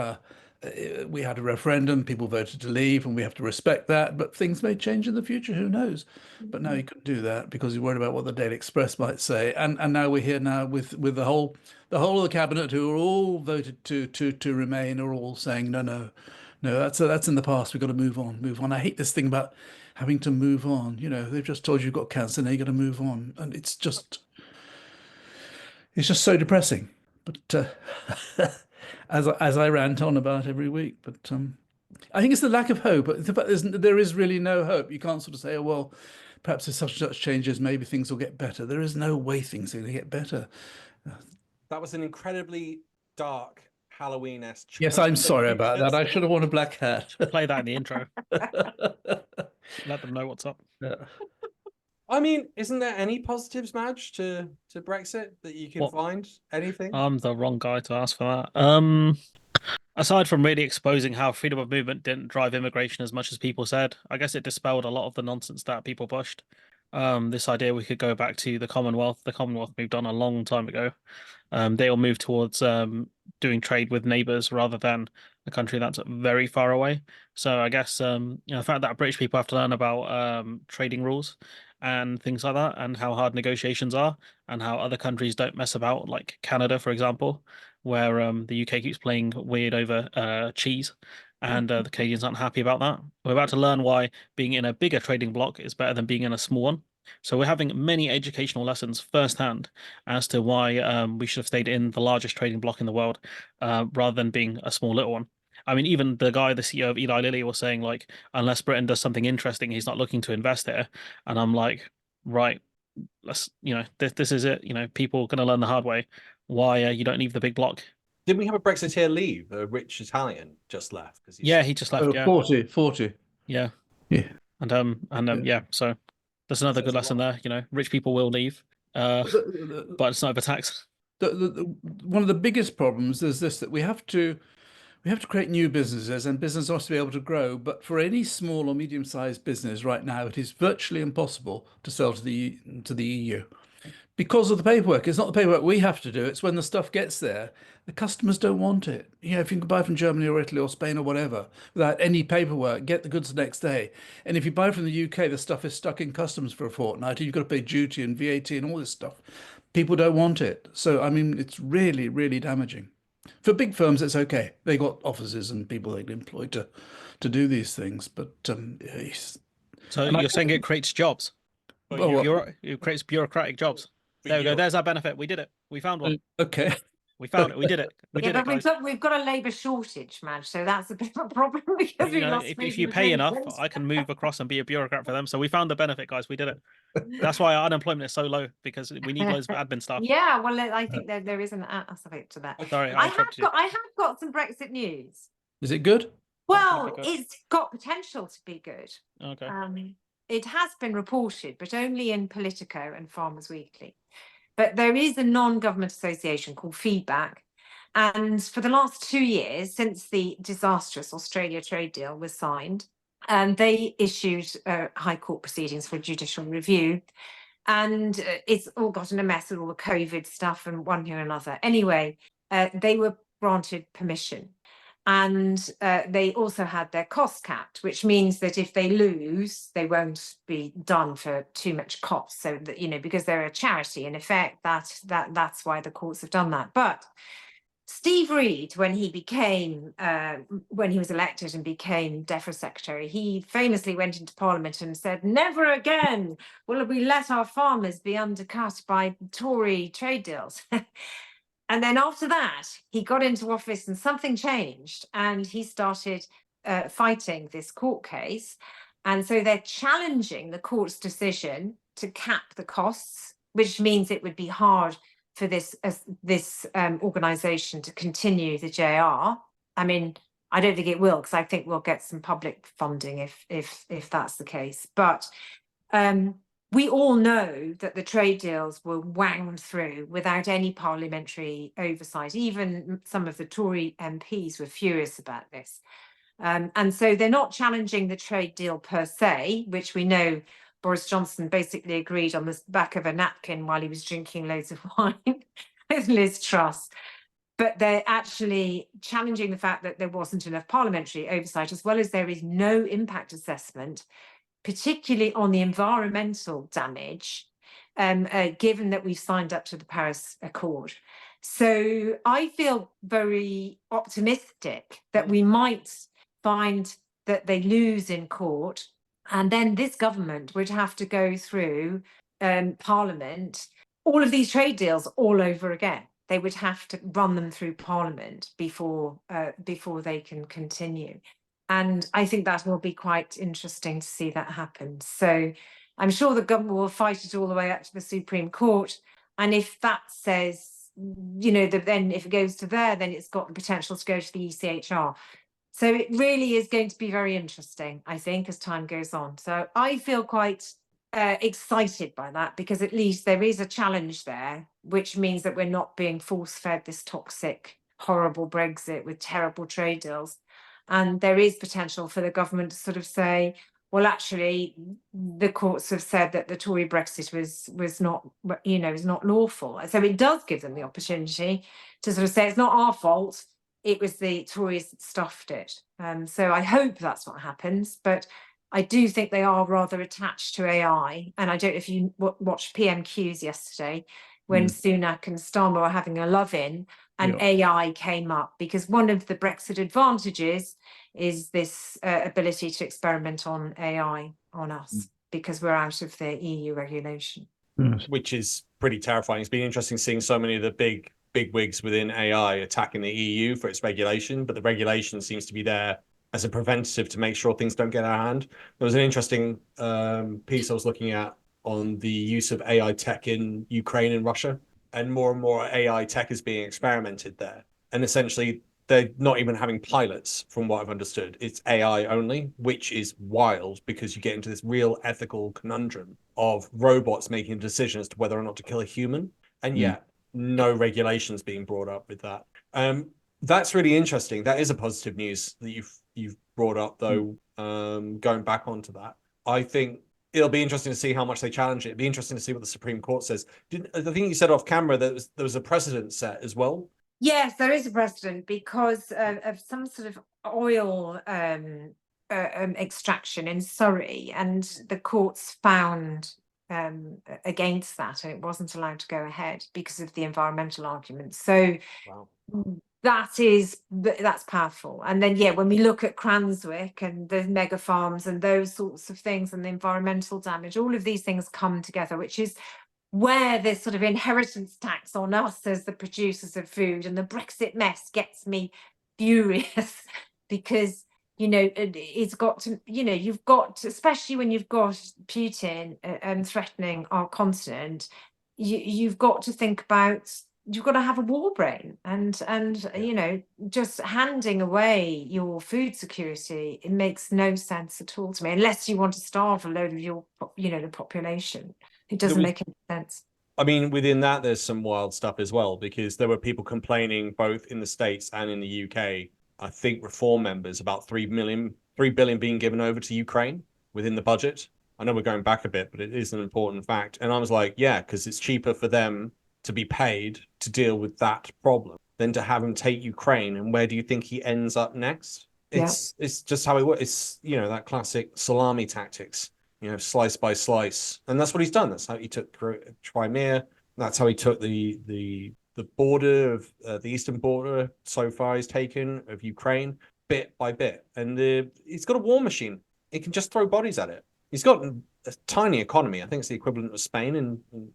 we had a referendum, people voted to leave, and we have to respect that, but things may change in the future, who knows? But now he couldn't do that because he's worried about what the Daily Express might say. And now we're here now with the whole of the cabinet, who are all voted to remain, are all saying no, that's in the past, we've got to move on. I hate this thing about having to move on. You know, they've just told you you've got cancer, now you've got to move on, and it's just so depressing. But as I rant on about every week, but I think it's the lack of hope. The fact there is really no hope. You can't sort of say, oh, well, perhaps if such and such changes, maybe things will get better. There is no way things are going to get better. That was an incredibly dark Halloween-esque. Yes, I'm sorry about that. I should have worn a black hat. Play that in the intro. Let them know what's up. Yeah. I mean, isn't there any positives, Madge, to Brexit that you can find? Anything? I'm the wrong guy to ask for that. Aside from really exposing how freedom of movement didn't drive immigration as much as people said, I guess it dispelled a lot of the nonsense that people pushed. This idea we could go back to the Commonwealth. The Commonwealth moved on a long time ago. They all moved towards doing trade with neighbours rather than a country that's very far away. So I guess the fact that British people have to learn about trading rules and things like that, and how hard negotiations are, and how other countries don't mess about, like Canada, for example, where the UK keeps playing weird over cheese, and the Canadians aren't happy about that. We're about to learn why being in a bigger trading bloc is better than being in a small one. So we're having many educational lessons firsthand as to why we should have stayed in the largest trading bloc in the world rather than being a small little one. I mean, even the CEO of Eli Lilly was saying, like, unless Britain does something interesting, he's not looking to invest here. And I'm like, right, let's, this is it. People are going to learn the hard way why you don't leave the big block. Didn't we have a Brexiteer leave? A rich Italian just left. He just left. 40. Yeah. So there's another good lesson there. Rich people will leave, but it's not over tax. One of the biggest problems is this, that we have to create new businesses, and business has to be able to grow. But for any small or medium-sized business right now, it is virtually impossible to sell to the EU, because of the paperwork. It's not the paperwork we have to do. It's when the stuff gets there, the customers don't want it. You know, if you can buy from Germany or Italy or Spain or whatever without any paperwork, get the goods the next day. And if you buy from the UK, the stuff is stuck in customs for a fortnight. And you've got to pay duty and VAT and all this stuff. People don't want it. So, I mean, it's really, really damaging. For big firms, it's okay. They got offices and people they can employ to do these things. But So And you're saying it creates jobs? It creates bureaucratic jobs. There we go. There's our benefit. We did it. We found one. okay. We found it. We did it. We did it, guys. We've got a labour shortage, Madge, so that's a bit of a problem because You know, if you pay enough, I can move across and be a bureaucrat for them. So we found the benefit, guys. We did it. That's why our unemployment is so low, because we need loads of admin staff. Yeah, well, I think there is an aspect to that. Sorry, I have got some Brexit news. Is it good? Well, it's got potential to be good. Okay. It has been reported, but only in Politico and Farmers Weekly. But there is a non-government association called Feedback. And for the last 2 years, since the disastrous Australia trade deal was signed, they issued High Court proceedings for judicial review. And it's all gotten a mess with all the COVID stuff and one thing or another. Anyway, they were granted permission. And they also had their cost capped, which means that if they lose, they won't be done for too much cost. So that, you know, because they're a charity, in effect, that's why the courts have done that. But Steve Reed, when he was elected and became DEFRA secretary, he famously went into Parliament and said, "Never again will we let our farmers be undercut by Tory trade deals." And then after that, he got into office and something changed and he started fighting this court case. And so they're challenging the court's decision to cap the costs, which means it would be hard for this organisation to continue the JR. I mean, I don't think it will, because I think we'll get some public funding if that's the case. But we all know that the trade deals were wanged through without any parliamentary oversight. Even some of the Tory MPs were furious about this. And so they're not challenging the trade deal per se, which we know Boris Johnson basically agreed on the back of a napkin while he was drinking loads of wine with Liz Truss. But they're actually challenging the fact that there wasn't enough parliamentary oversight, as well as there is no impact assessment, particularly on the environmental damage, given that we've signed up to the Paris Accord. So I feel very optimistic that we might find that they lose in court, and then this government would have to go through Parliament, all of these trade deals all over again. They would have to run them through Parliament before they can continue. And I think that will be quite interesting to see that happen. So I'm sure the government will fight it all the way up to the Supreme Court. And if that says, you know, then if it goes to there, then it's got the potential to go to the ECHR. So it really is going to be very interesting, I think, as time goes on. So I feel quite excited by that, because at least there is a challenge there, which means that we're not being force-fed this toxic, horrible Brexit with terrible trade deals. And there is potential for the government to sort of say, well, actually, the courts have said that the Tory Brexit was not, you know, is not lawful. So it does give them the opportunity to sort of say it's not our fault. It was the Tories that stuffed it. So I hope that's what happens. But I do think they are rather attached to AI. And I don't know if you watched PMQs yesterday when Sunak and Starmer were having a love-in, and AI came up, because one of the Brexit advantages is this ability to experiment on AI on us, because we're out of the EU regulation. Which is pretty terrifying. It's been interesting seeing so many of the big wigs within AI attacking the EU for its regulation, but the regulation seems to be there as a preventative to make sure things don't get out of hand. There was an interesting piece I was looking at on the use of AI tech in Ukraine and Russia, and more AI tech is being experimented there. And essentially, they're not even having pilots, from what I've understood. It's AI only, which is wild, because you get into this real ethical conundrum of robots making a decision as to whether or not to kill a human, and yet no regulations being brought up with that. That's really interesting. That is a positive news that you've brought up, though. Going back onto that, I think it'll be interesting to see how much they challenge it. It'd be interesting to see what the Supreme Court says. I think you said off camera that there was a precedent set as well. Yes, there is a precedent because of some sort of oil extraction in Surrey, and the courts found against that, and it wasn't allowed to go ahead because of the environmental arguments. So Wow. that's powerful. And then when we look at Cranswick and the mega farms and those sorts of things and the environmental damage, all of these things come together, which is where this sort of inheritance tax on us as the producers of food and the Brexit mess gets me furious because it's got to, you've got to, especially when you've got Putin threatening our continent, you've got to think about, you've got to have a war brain, and just handing away your food security, it makes no sense at all to me, unless you want to starve a load of your the population. It doesn't make any sense. I mean, within that, there's some wild stuff as well, because there were people complaining both in the States and in the UK. I think Reform members about 3 billion being given over to Ukraine within the budget. I know we're going back a bit, but it is an important fact. And I was like, yeah, because it's cheaper for them to be paid to deal with that problem than to have him take Ukraine. And where do you think he ends up next? It's just how it works. It's, that classic salami tactics, slice by slice. And that's what he's done. That's how he took Crimea. That's how he took the border of the eastern border so far he's taken of Ukraine bit by bit. And he's got a war machine. He can just throw bodies at it. He's got a tiny economy. I think it's the equivalent of Spain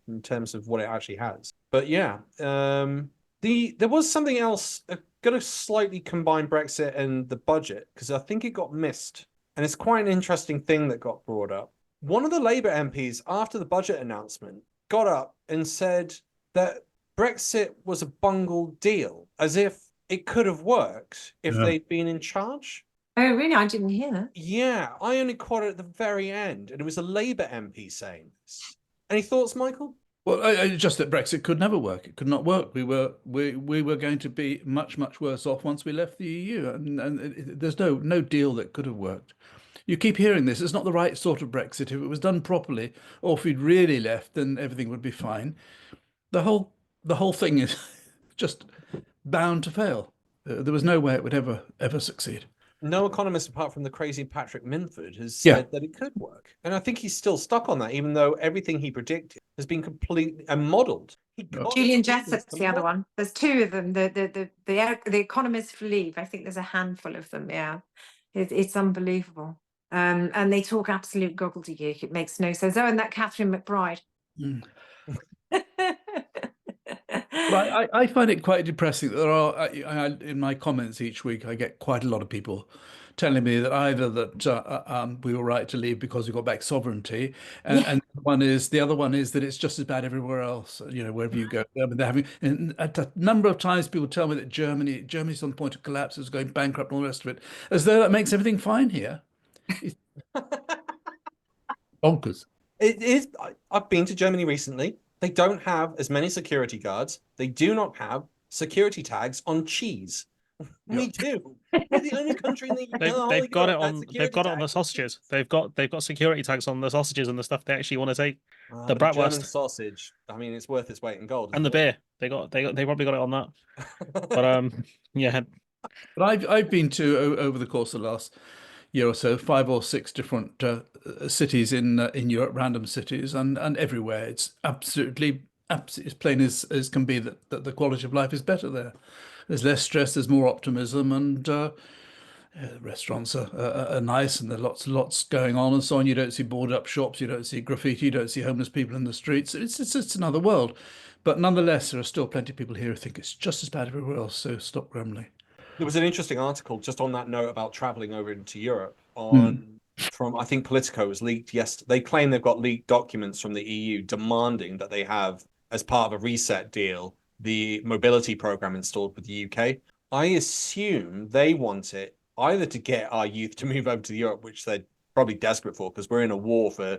in terms of what it actually has. But yeah, there was something else. I'm going to slightly combine Brexit and the budget because I think it got missed. And it's quite an interesting thing that got brought up. One of the Labour MPs, after the budget announcement, got up and said that Brexit was a bungled deal, as if it could have worked if they'd been in charge. Oh, really? I didn't hear that. Yeah, I only caught it at the very end, and it was a Labour MP saying this. Any thoughts, Michael? Well, just that Brexit could never work. It could not work. We were going to be much, much worse off once we left the EU, and there's no deal that could have worked. You keep hearing this. It's not the right sort of Brexit. If it was done properly, or if we'd really left, then everything would be fine. The whole thing is just bound to fail. There was no way it would ever succeed. No economist apart from the crazy Patrick Minford has said that it could work. And I think he's still stuck on that, even though everything he predicted has been completely modelled. Julian Jessup's the other one. There's two of them. The economists believe. I think there's a handful of them. Yeah, it's unbelievable. And they talk absolute gobbledygook. It makes no sense. Oh, and that Catherine McBride. Well, I find it quite depressing that there are, in my comments each week, I get quite a lot of people telling me that either that we were right to leave because we got back sovereignty, and the other one is that it's just as bad everywhere else. Wherever you go, I mean, they're having, and a number of times people tell me that Germany's on the point of collapse, is going bankrupt, and all the rest of it, as though that makes everything fine here. Bonkers. It is. I've been to Germany recently. They don't have as many security guards. They do not have security tags on cheese. We do. We're the only country in the they've got it on. They've got it on the sausages. They've got security tags on the sausages and the stuff they actually want to take. The bratwurst German sausage. I mean, it's worth its weight in gold. And the beer. They probably got it on that. But yeah. But I've been to, over the course of the last year or so, 5 or 6 different cities in Europe, random cities, and everywhere it's absolutely as plain as can be that the quality of life is better there. There's less stress, there's more optimism, and the restaurants are nice, and there's lots going on and so on. You don't see boarded up shops, you don't see graffiti, you don't see homeless people in the streets. It's another world, but nonetheless there are still plenty of people here who think it's just as bad everywhere else. So stop grumbling. There was an interesting article just on that note about traveling over into Europe from, I think, Politico was leaked yesterday. They claim they've got leaked documents from the EU demanding that they have, as part of a reset deal, the mobility program installed with the UK. I assume they want it either to get our youth to move over to Europe, which they're probably desperate for because we're in a war for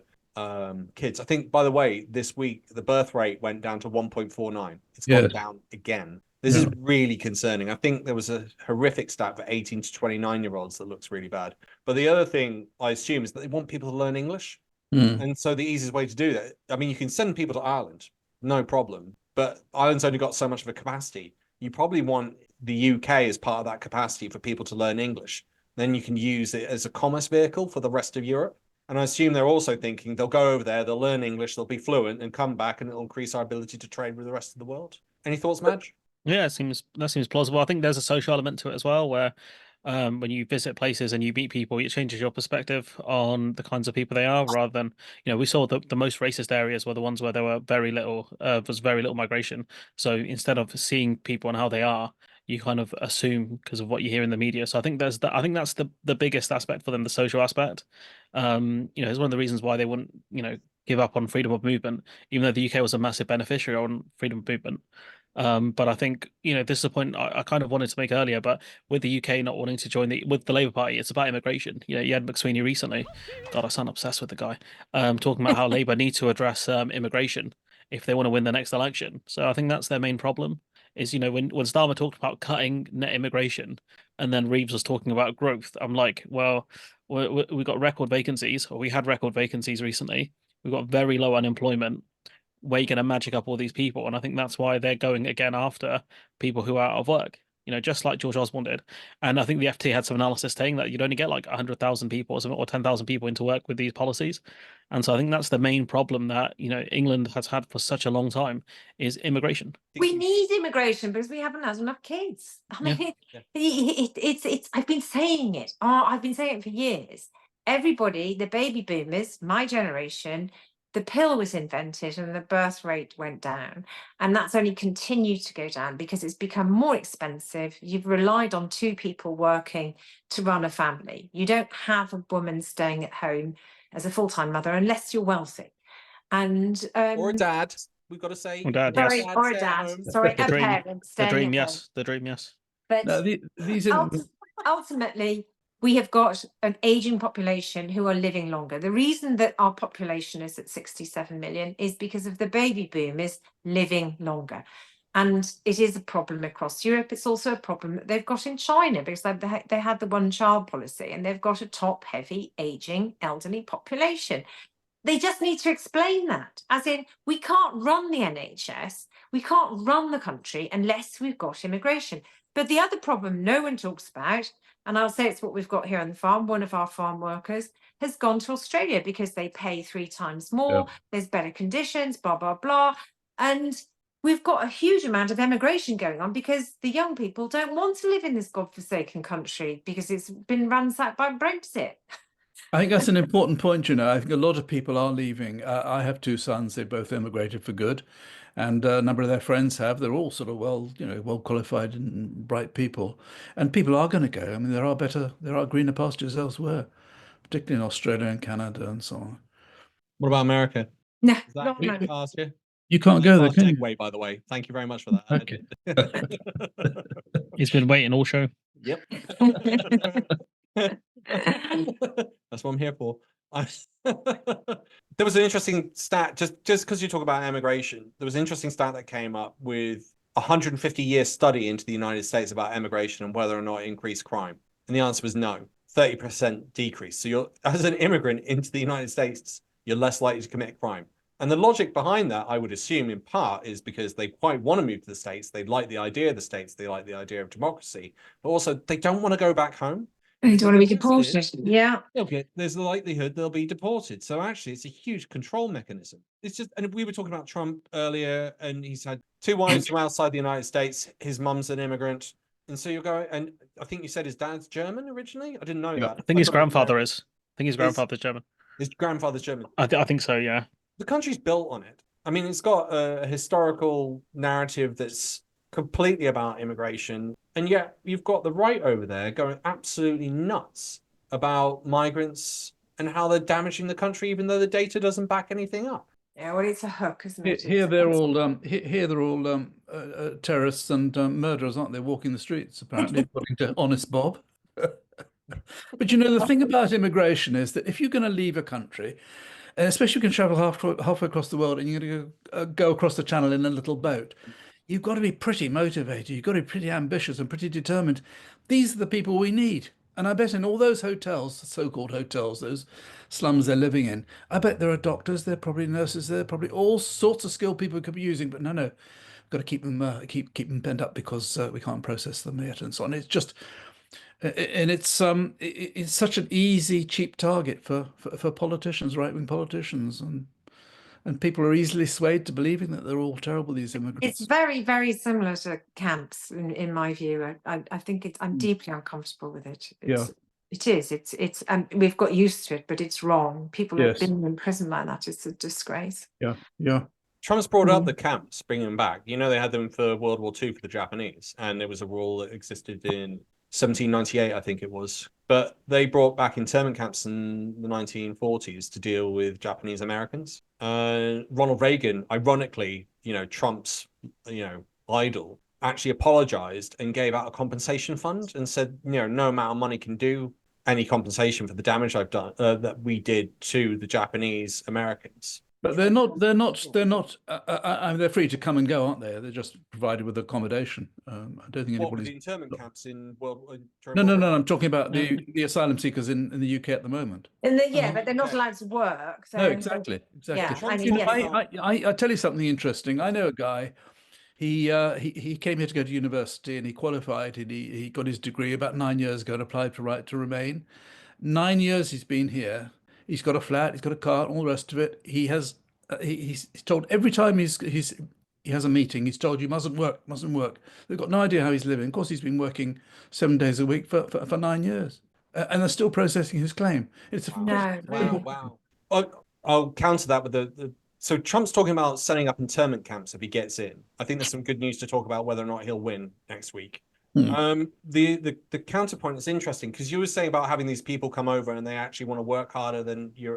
kids. I think, by the way, this week, the birth rate went down to 1.49. It's gone down again. This is really concerning. I think there was a horrific stat for 18 to 29-year-olds that looks really bad. But the other thing I assume is that they want people to learn English. Mm. And so the easiest way to do that, I mean, you can send people to Ireland, no problem, but Ireland's only got so much of a capacity. You probably want the UK as part of that capacity for people to learn English. Then you can use it as a commerce vehicle for the rest of Europe. And I assume they're also thinking they'll go over there, they'll learn English, they'll be fluent and come back, and it'll increase our ability to trade with the rest of the world. Any thoughts, Madge? Yeah, that seems plausible. I think there's a social element to it as well, where when you visit places and you meet people, it changes your perspective on the kinds of people they are, rather than, we saw the most racist areas were the ones where there were very little migration. So instead of seeing people and how they are, you kind of assume because of what you hear in the media. So I think I think that's the biggest aspect for them, the social aspect. It's one of the reasons why they wouldn't, give up on freedom of movement, even though the UK was a massive beneficiary on freedom of movement. But I think, this is a point I kind of wanted to make earlier, but with the UK not wanting to join with the Labour Party, it's about immigration. You had McSweeney recently. God, I sound obsessed with the guy. Talking about how Labour need to address immigration if they want to win the next election. So I think that's their main problem. Is, when Starmer talked about cutting net immigration, and then Reeves was talking about growth, I'm like, well, we got record vacancies, or we had record vacancies recently. We've got very low unemployment. Where you're going to magic up all these people. And I think that's why they're going again after people who are out of work, just like George Osborne did. And I think the FT had some analysis saying that you'd only get like 100,000 people or something, or 10,000 people into work with these policies. And so I think that's the main problem that, England has had for such a long time is immigration. We need immigration because we haven't had enough kids. I mean, it's I've been saying it. I've been saying it for years. Everybody, the baby boomers, my generation, the pill was invented and the birth rate went down. And that's only continued to go down because it's become more expensive. You've relied on two people working to run a family. You don't have a woman staying at home as a full-time mother unless you're wealthy. And or a dad, we've got to say. Or dad, sorry, yes. or a dad. Sorry, The a dream, parent the staying dream, at home. yes. The dream, yes. But Now, these ultimately, we have got an aging population who are living longer. The reason that our population is at 67 million is because of the baby boomers living longer. And it is a problem across Europe. It's also a problem that they've got in China because they had the one-child policy and they've got a top-heavy, aging, elderly population. They just need to explain that, as in, we can't run the NHS, we can't run the country unless we've got immigration. But the other problem no one talks about, and I'll say it's what we've got here on the farm, one of our farm workers has gone to Australia because they pay 3 times more, there's better conditions, blah, blah, blah. And we've got a huge amount of emigration going on because the young people don't want to live in this godforsaken country because it's been ransacked by Brexit. I think that's an important point. I think a lot of people are leaving. I have 2 sons. They both emigrated for good, and a number of their friends have. They're all sort of well qualified and bright people, and people are going to go. I mean, there are greener pastures elsewhere, particularly in Australia and Canada and so on. What about America? No, Is that not green no. pasture? You can't go there, Fast can you? segue, by the way. Thank you very much for that. Okay. He's been waiting all show. Yep. That's what I'm here for. There was an interesting stat, just because you talk about immigration, there was an interesting stat that came up with a 150-year study into the United States about immigration and whether or not it increased crime. And the answer was no, 30% decrease. So you're, as an immigrant into the United States, you're less likely to commit crime. And the logic behind that, I would assume, in part, is because they quite want to move to the States. They like the idea of the States. They like the idea of democracy. But also, they don't want to go back home. They don't want to be deported. Yeah. There's the likelihood they'll be deported. So actually, it's a huge control mechanism. It's just, and we were talking about Trump earlier, and he's had 2 wives from outside the United States. His mum's an immigrant. And so you're going, and I think you said his dad's German originally? I didn't know that. I think his grandfather is. I think his grandfather's German. His grandfather's German. I think so, yeah. The country's built on it. I mean, it's got a historical narrative that's completely about immigration. And yet you've got the right over there going absolutely nuts about migrants and how they're damaging the country, even though the data doesn't back anything up. Yeah, well, it's a hook, isn't it? Here they're all terrorists and murderers, aren't they? Walking the streets, apparently, according to Honest Bob. But the thing about immigration is that if you're going to leave a country, especially if you can travel halfway across the world and you're going to go across the channel in a little boat, you've got to be pretty motivated. You've got to be pretty ambitious and pretty determined. These are the people we need. And I bet in all those hotels, so-called hotels, those slums they're living in, I bet there are doctors, there are probably nurses, there are probably all sorts of skilled people who could be using, but no, got to keep them keep them pent up because we can't process them yet and so on. It's just, and it's such an easy, cheap target for politicians, right-wing politicians, and people are easily swayed to believing that they're all terrible, these immigrants. It's very, very similar to camps in my view. I think I'm deeply uncomfortable with it. It is. It's and we've got used to it, but it's wrong. People have been in prison like that. It's a disgrace. Yeah. Trump's brought up the camps, bringing them back. You know, they had them for World War II for the Japanese, and there was a rule that existed in 1798, I think it was. But they brought back internment camps in the 1940s to deal with Japanese Americans. Ronald Reagan, ironically, Trump's, idol, actually apologized and gave out a compensation fund and said, no amount of money can do any compensation for the damage I've done, that we did to the Japanese Americans. But they're not. I mean, they're free to come and go, aren't they? They're just provided with accommodation. I don't think anybody's. The internment camps in No. I'm talking about the asylum seekers in the UK at the moment. But they're not allowed to work. So no, exactly. Yeah, I tell you something interesting. I know a guy. He came here to go to university and he qualified and he got his degree about 9 years ago and applied for right to remain. 9 years he's been here. He's got a flat, he's got a car, and all the rest of it. He's told every time he has a meeting, he's told you mustn't work. They've got no idea how he's living. Of course, he's been working 7 days a week for 9 years, and they're still processing his claim. It's wow. I'll counter that with so Trump's talking about setting up internment camps if he gets in. I think there's some good news to talk about whether or not he'll win next week. The counterpoint is interesting because you were saying about having these people come over and they actually want to work harder than your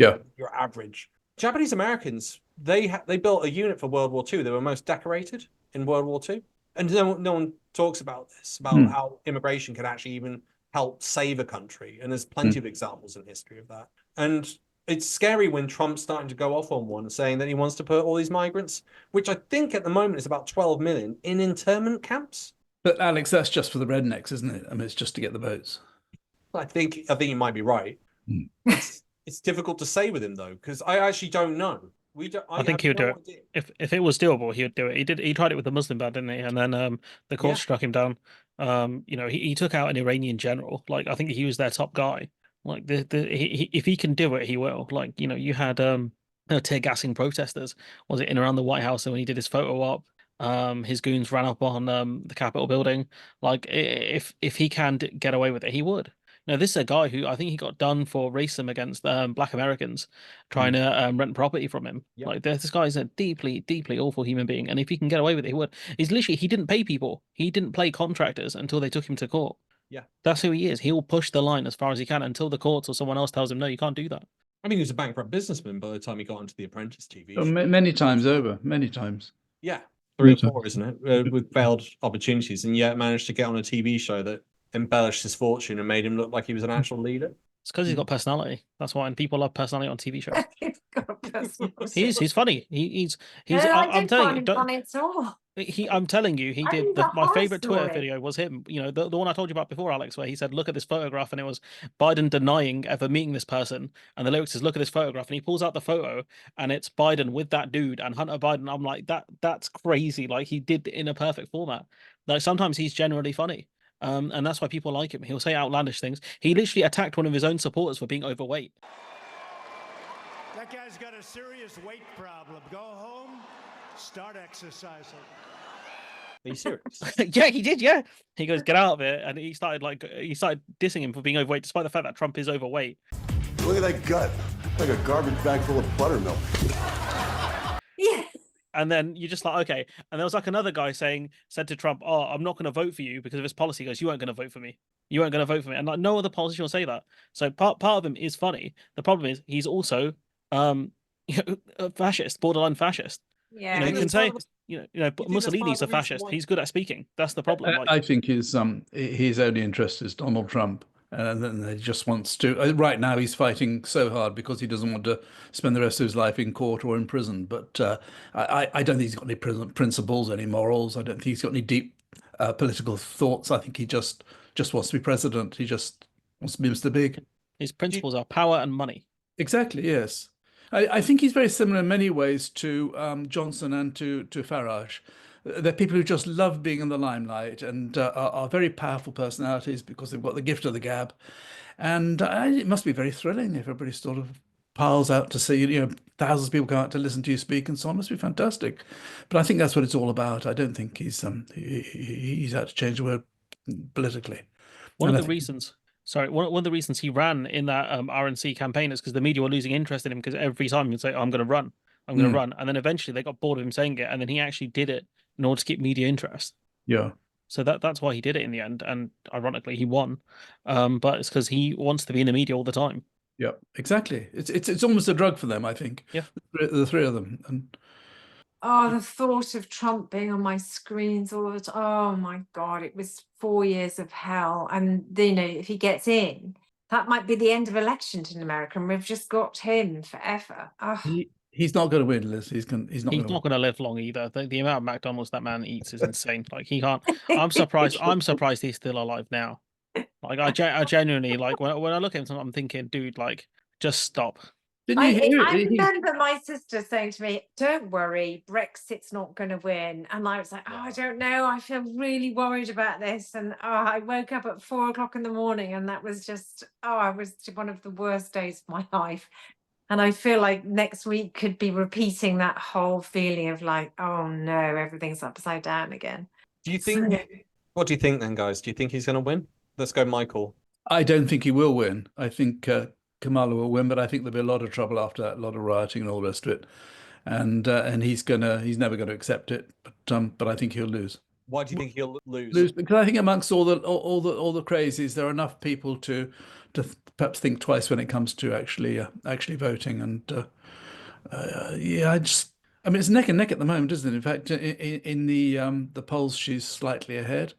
average. Japanese Americans, they built a unit for World War II. They were most decorated in World War II, and no one talks about this, about how immigration can actually even help save a country. And there's plenty of examples in history of that. And it's scary when Trump's starting to go off on one, saying that he wants to put all these migrants, which I think at the moment is about 12 million, in internment camps. But Alex, that's just for the rednecks, isn't it? I mean, it's just to get the votes. I think you might be right. It's difficult to say with him though, because I actually don't know. I think he would do it if it was doable. He would do it. He tried it with the Muslim ban, didn't he? And then the court struck him down. He took out an Iranian general. Like I think he was their top guy. Like if he can do it, he will. Like you had tear gassing protesters. Was it in around the White House? And when he did his photo op. His goons ran up on the Capitol building. Like if he can get away with it, he would. Now this is a guy who I think he got done for racism against Black Americans trying to rent property from him. Yep. Like this guy is a deeply, deeply awful human being, and if he can get away with it, he would. He didn't pay people. He didn't pay contractors until they took him to court. Yeah, that's who he is. He'll push the line as far as he can until the courts or someone else tells him no, you can't do that. I mean, he was a bankrupt businessman by the time he got into The Apprentice TV show. Many times over, many times. Yeah. 3 or 4, isn't it? With failed opportunities, and yet managed to get on a TV show that embellished his fortune and made him look like he was an actual leader. It's because he's got personality. That's why, and people love personality on TV shows. He's got personality. He's funny. He's. I'm telling you, funny at all. I'm telling you, he did. My favorite Twitter video was him. The one I told you about before, Alex, where he said, "Look at this photograph," and it was Biden denying ever meeting this person, and the lyrics is, "Look at this photograph," and he pulls out the photo, and it's Biden with that dude and Hunter Biden. I'm like, that's crazy. Like he did in a perfect format. Like sometimes he's generally funny. And that's why people like him. He'll say outlandish things. He literally attacked one of his own supporters for being overweight. That guy's got a serious weight problem. Go home, start exercising. Are you serious? Yeah, he did. Yeah, he goes, get out of it, and he started dissing him for being overweight, despite the fact that Trump is overweight. Look at that gut, like a garbage bag full of buttermilk. Yeah. And then you're just like, okay. And there was like another guy said to Trump, "Oh, I'm not going to vote for you because of his policy." He goes, "You weren't going to vote for me. You weren't going to vote for me." And like no other politician will say that. So part of him is funny. The problem is he's also a fascist, borderline fascist. Yeah, you can say Mussolini's a fascist. He's good at speaking. That's the problem. I think his only interest is Donald Trump. And then he just wants to. Right now, he's fighting so hard because he doesn't want to spend the rest of his life in court or in prison. But I don't think he's got any principles, any morals. I don't think he's got any deep political thoughts. I think he just wants to be president. He just Wants to be Mr. Big. His principles are power and money. Exactly, yes. I think he's very similar in many ways to Johnson and to Farage. They're people who just love being in the limelight and are very powerful personalities because they've got the gift of the gab. And it must be very thrilling if everybody sort of piles out to see, thousands of people come out to listen to you speak and so on. It must be fantastic. But I think that's what it's all about. I don't think he's out to change the world politically. One of the reasons one of the reasons he ran in that RNC campaign is because the media were losing interest in him, because every time he'd say, I'm going to run, I'm going to run. And then eventually they got bored of him saying it. And then he actually did it in order to keep media interest. Yeah. So that's why he did it in the end. And ironically, he won. But it's because he wants to be in the media all the time. Yeah, exactly. It's almost a drug for them, I think. Yeah. The three of them. And Oh, the thought of Trump being on my screens all the time. Oh my God, it was 4 years of hell. And if he gets in, that might be the end of elections in America, and we've just got him forever. Oh. He's not going to win, Liz. He's not going to live long either. The amount of McDonald's that man eats is insane. Like, he can't. I'm surprised he's still alive now. Like, I genuinely, like, when I look at him, I'm thinking, dude, like, just stop. I remember my sister saying to me, don't worry, Brexit's not going to win. And I was like, oh, I don't know. I feel really worried about this. And I woke up at 4 o'clock in the morning, and that was just, it was one of the worst days of my life. And I feel like next week could be repeating that whole feeling of like, oh no, everything's upside down again. Do you think, what do you think then, guys? Do you think he's going to win? Let's go, Michael. I don't think he will win. I think Kamala will win, but I think there'll be a lot of trouble after that, a lot of rioting and all the rest of it. And he's never going to accept it. But I think he'll lose. Why do you think he'll lose? Because I think amongst all the crazies, there are enough people to perhaps think twice when it comes to actually voting. And I mean, it's neck and neck at the moment, isn't it? In fact, in the polls, she's slightly ahead.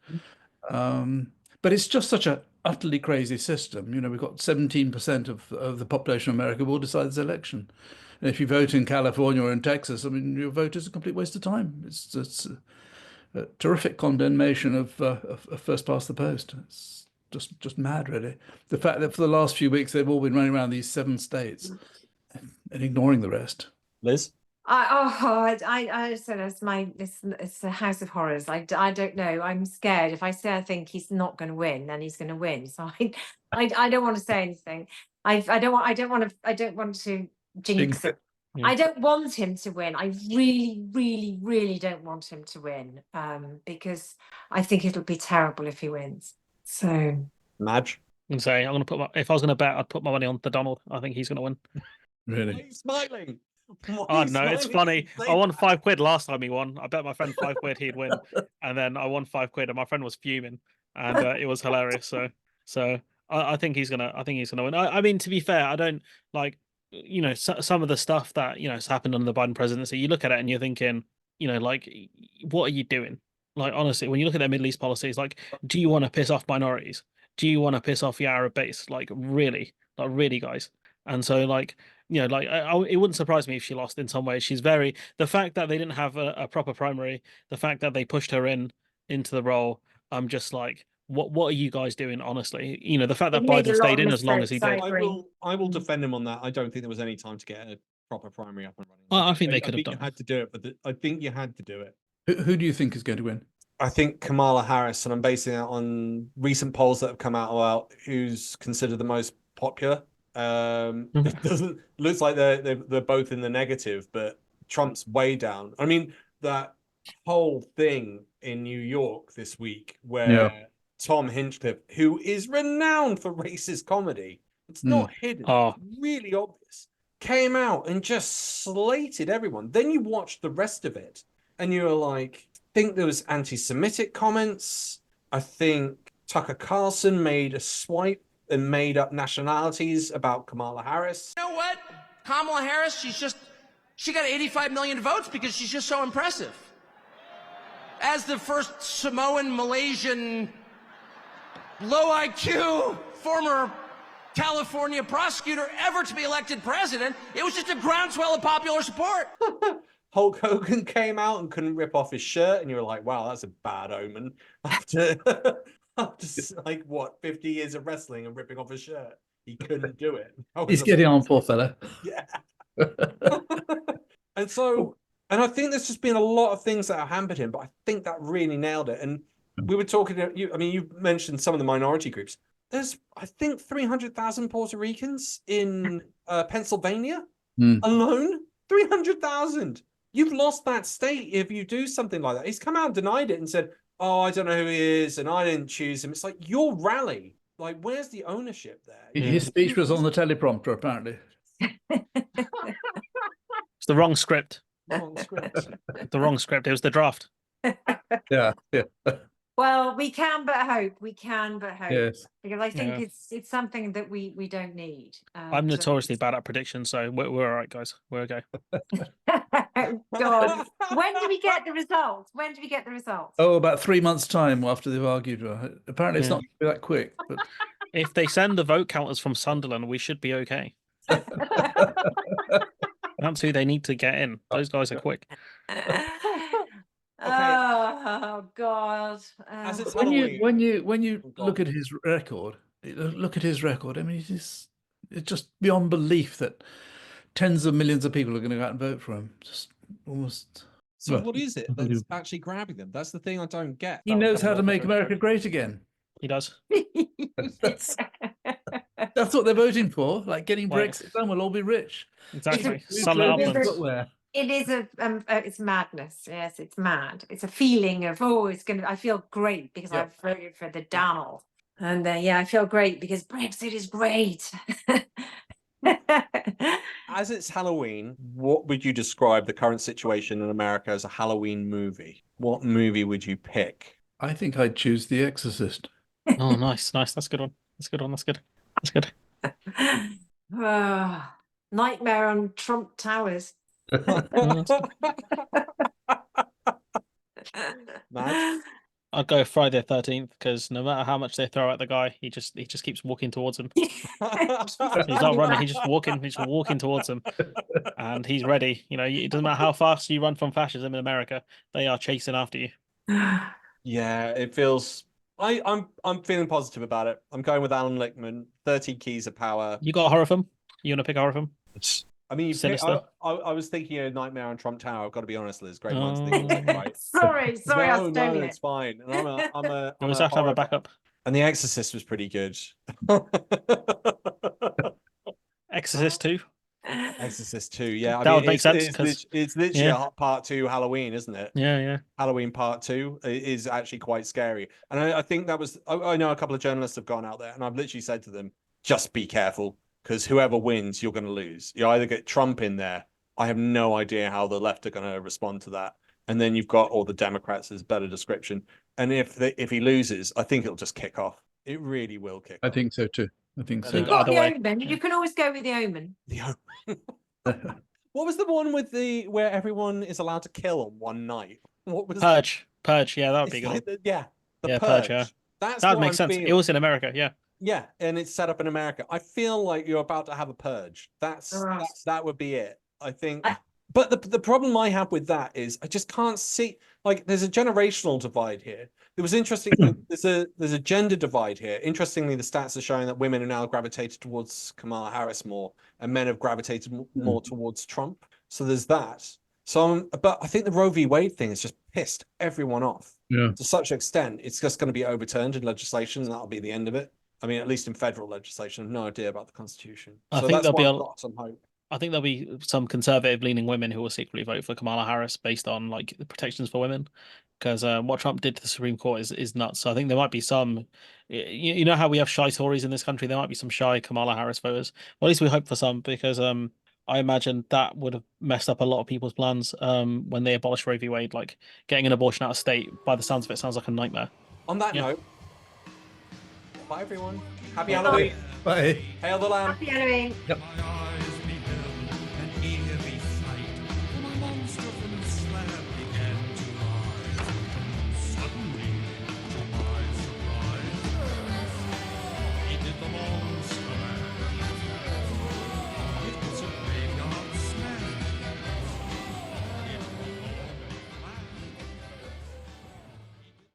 But it's just such a utterly crazy system. We've got 17% of the population of America will decide this election. And if you vote in California or in Texas, I mean, your vote is a complete waste of time. It's a terrific condemnation of first past the post. It's just mad, really. The fact that for the last few weeks they've all been running around these 7 states and ignoring the rest. Liz? I said it's a house of horrors. I don't know. I'm scared. If I say I think he's not going to win, then he's going to win. So I don't want to say anything. I don't want to jinx it. Yeah. I don't want him to win. I really, really, really don't want him to win. Because I think it'll be terrible if he wins. So Madge? I'm sorry, I'm gonna if I was gonna bet, I'd put my money on the Donald. I think he's gonna win. Really? Why are you smiling? Oh no, it's funny. I won £5 last time he won. I bet my friend £5 he'd win, and then I won £5, and my friend was fuming, and it was hilarious. So I think he's gonna win. I mean, to be fair, I don't like some of the stuff that has happened under the Biden presidency. You look at it and you're thinking, like, what are you doing? Like, honestly, when you look at their Middle East policies, like, do you want to piss off minorities? Do you want to piss off the Arab base? Like, really, guys. And so, like, it wouldn't surprise me if she lost in some ways. The fact that they didn't have a proper primary, the fact that they pushed her into the role, I'm just like, what are you guys doing, honestly? The fact that Biden stayed in as long as he did. I will defend him on that. I don't think there was any time to get a proper primary up and running. Well, I think they could have done. You had to do it, but I think you had to do it. Who do you think is going to win? I think Kamala Harris, and I'm basing it on recent polls that have come out about who's considered the most popular. It looks like they're both in the negative, but Trump's way down. I mean, that whole thing in New York this week where Tom Hinchcliffe, who is renowned for racist comedy, it's not hidden, it's really obvious, came out and just slated everyone. Then you watch the rest of it and you're like, I think there was anti-Semitic comments. I think Tucker Carlson made a swipe and made up nationalities about Kamala Harris. You know what? Kamala Harris, she got 85 million votes because she's just so impressive. As the first Samoan, Malaysian, low IQ, former California prosecutor ever to be elected president, it was just a groundswell of popular support. Hulk Hogan came out and couldn't rip off his shirt, and you were like, wow, that's a bad omen. Just like what, 50 years of wrestling and ripping off a shirt. He couldn't do it. He's getting on, poor fella. Yeah. And so, and I think there's just been a lot of things that have hampered him, but I think that really nailed it. And we were talking to you, I mean, you mentioned some of the minority groups. There's, I think, 300,000 Puerto Ricans in Pennsylvania alone. 300,000. You've lost that state if you do something like that. He's come out and denied it and said, oh, I don't know who he is, and I didn't choose him. It's like, your rally. Like, where's the ownership there? His speech was on the teleprompter, apparently. It's the wrong script. Wrong script. The wrong script. It was the draft. Yeah. Well, we can but hope. We can but hope. Yes. Because I think it's something that we don't need. I'm notoriously bad at predictions, so we're all right, guys. We're okay. God, when do we get the results? When do we get the results? Oh, about 3 months' time after they've argued. Apparently, it's not going to be that quick. But if they send the vote counters from Sunderland, we should be okay. That's who they need to get in. Those guys are quick. Oh God! when you look at his record, I mean, it's just beyond belief that tens of millions of people are going to go out and vote for him. Just almost. So what is it that's actually grabbing them? That's the thing I don't get. He knows how to make America great again. He does. That's what they're voting for. Like getting Brexit done, we'll all be rich. Exactly. It is it's madness. Yes, it's mad. It's a feeling of, I feel great because I've voted for the Donald. And I feel great because Brexit is great. As it's Halloween, what would you describe the current situation in America as a Halloween movie? What movie would you pick? I think I'd choose The Exorcist. Oh, nice. That's a good one. That's good. Nightmare on Trump Towers. I'd go Friday the 13th because no matter how much they throw at the guy, he just keeps walking towards him. He's not running; he's just walking towards him, and he's ready. You know, it doesn't matter how fast you run from fascism in America; they are chasing after you. Yeah, it feels. I'm feeling positive about it. I'm going with Alan Lichtman. 30 Keys of Power. You got a horror film? You want to pick a horror film? I mean, I was thinking of Nightmare on Trump Tower. I've got to be honest, Liz. Great minds think alike, right? Sorry, I stole it. It's fine. And I'm you always have to have a backup. And The Exorcist was pretty good. Exorcist 2? Exorcist 2, yeah. That would make sense. It's literally part 2 Halloween, isn't it? Yeah. Halloween part 2 is actually quite scary. And I think that was, I know a couple of journalists have gone out there and I've literally said to them, just be careful. Because whoever wins, you're going to lose. You either get Trump in there. I have no idea how the left are going to respond to that. And then you've got all the Democrats as better description. And if he loses, I think it'll just kick off. It really will kick off. I think so too. I think so. You've got the Omen. You can always go with the Omen. The Omen. What was the one with where everyone is allowed to kill on one night? What was Purge? Purge. Yeah, that would be good. The Purge. Yeah, that would make sense. It was in America. Yeah. Yeah, and it's set up in America. I feel like you're about to have a purge. That would be it. I think. But the problem I have with that is I just can't see, like, there's a generational divide here. It was interesting. There's a gender divide here. Interestingly, the stats are showing that women are now gravitated towards Kamala Harris more, and men have gravitated more towards Trump. So there's that. So, but I think the Roe v. Wade thing has just pissed everyone off to such an extent. It's just going to be overturned in legislation, and that'll be the end of it. I mean, at least in federal legislation, I have no idea about the Constitution. I think there'll be some hope. I think there'll be some conservative-leaning women who will secretly vote for Kamala Harris based on like the protections for women, because what Trump did to the Supreme Court is nuts. So I think there might be some. You know how we have shy Tories in this country? There might be some shy Kamala Harris voters. Well, at least we hope for some, because I imagine that would have messed up a lot of people's plans when they abolished Roe v. Wade. Like getting an abortion out of state, by the sounds of it, sounds like a nightmare. On that note. Bye, everyone. Happy Halloween. Bye. Hail the Lamb. Happy Halloween. Yep.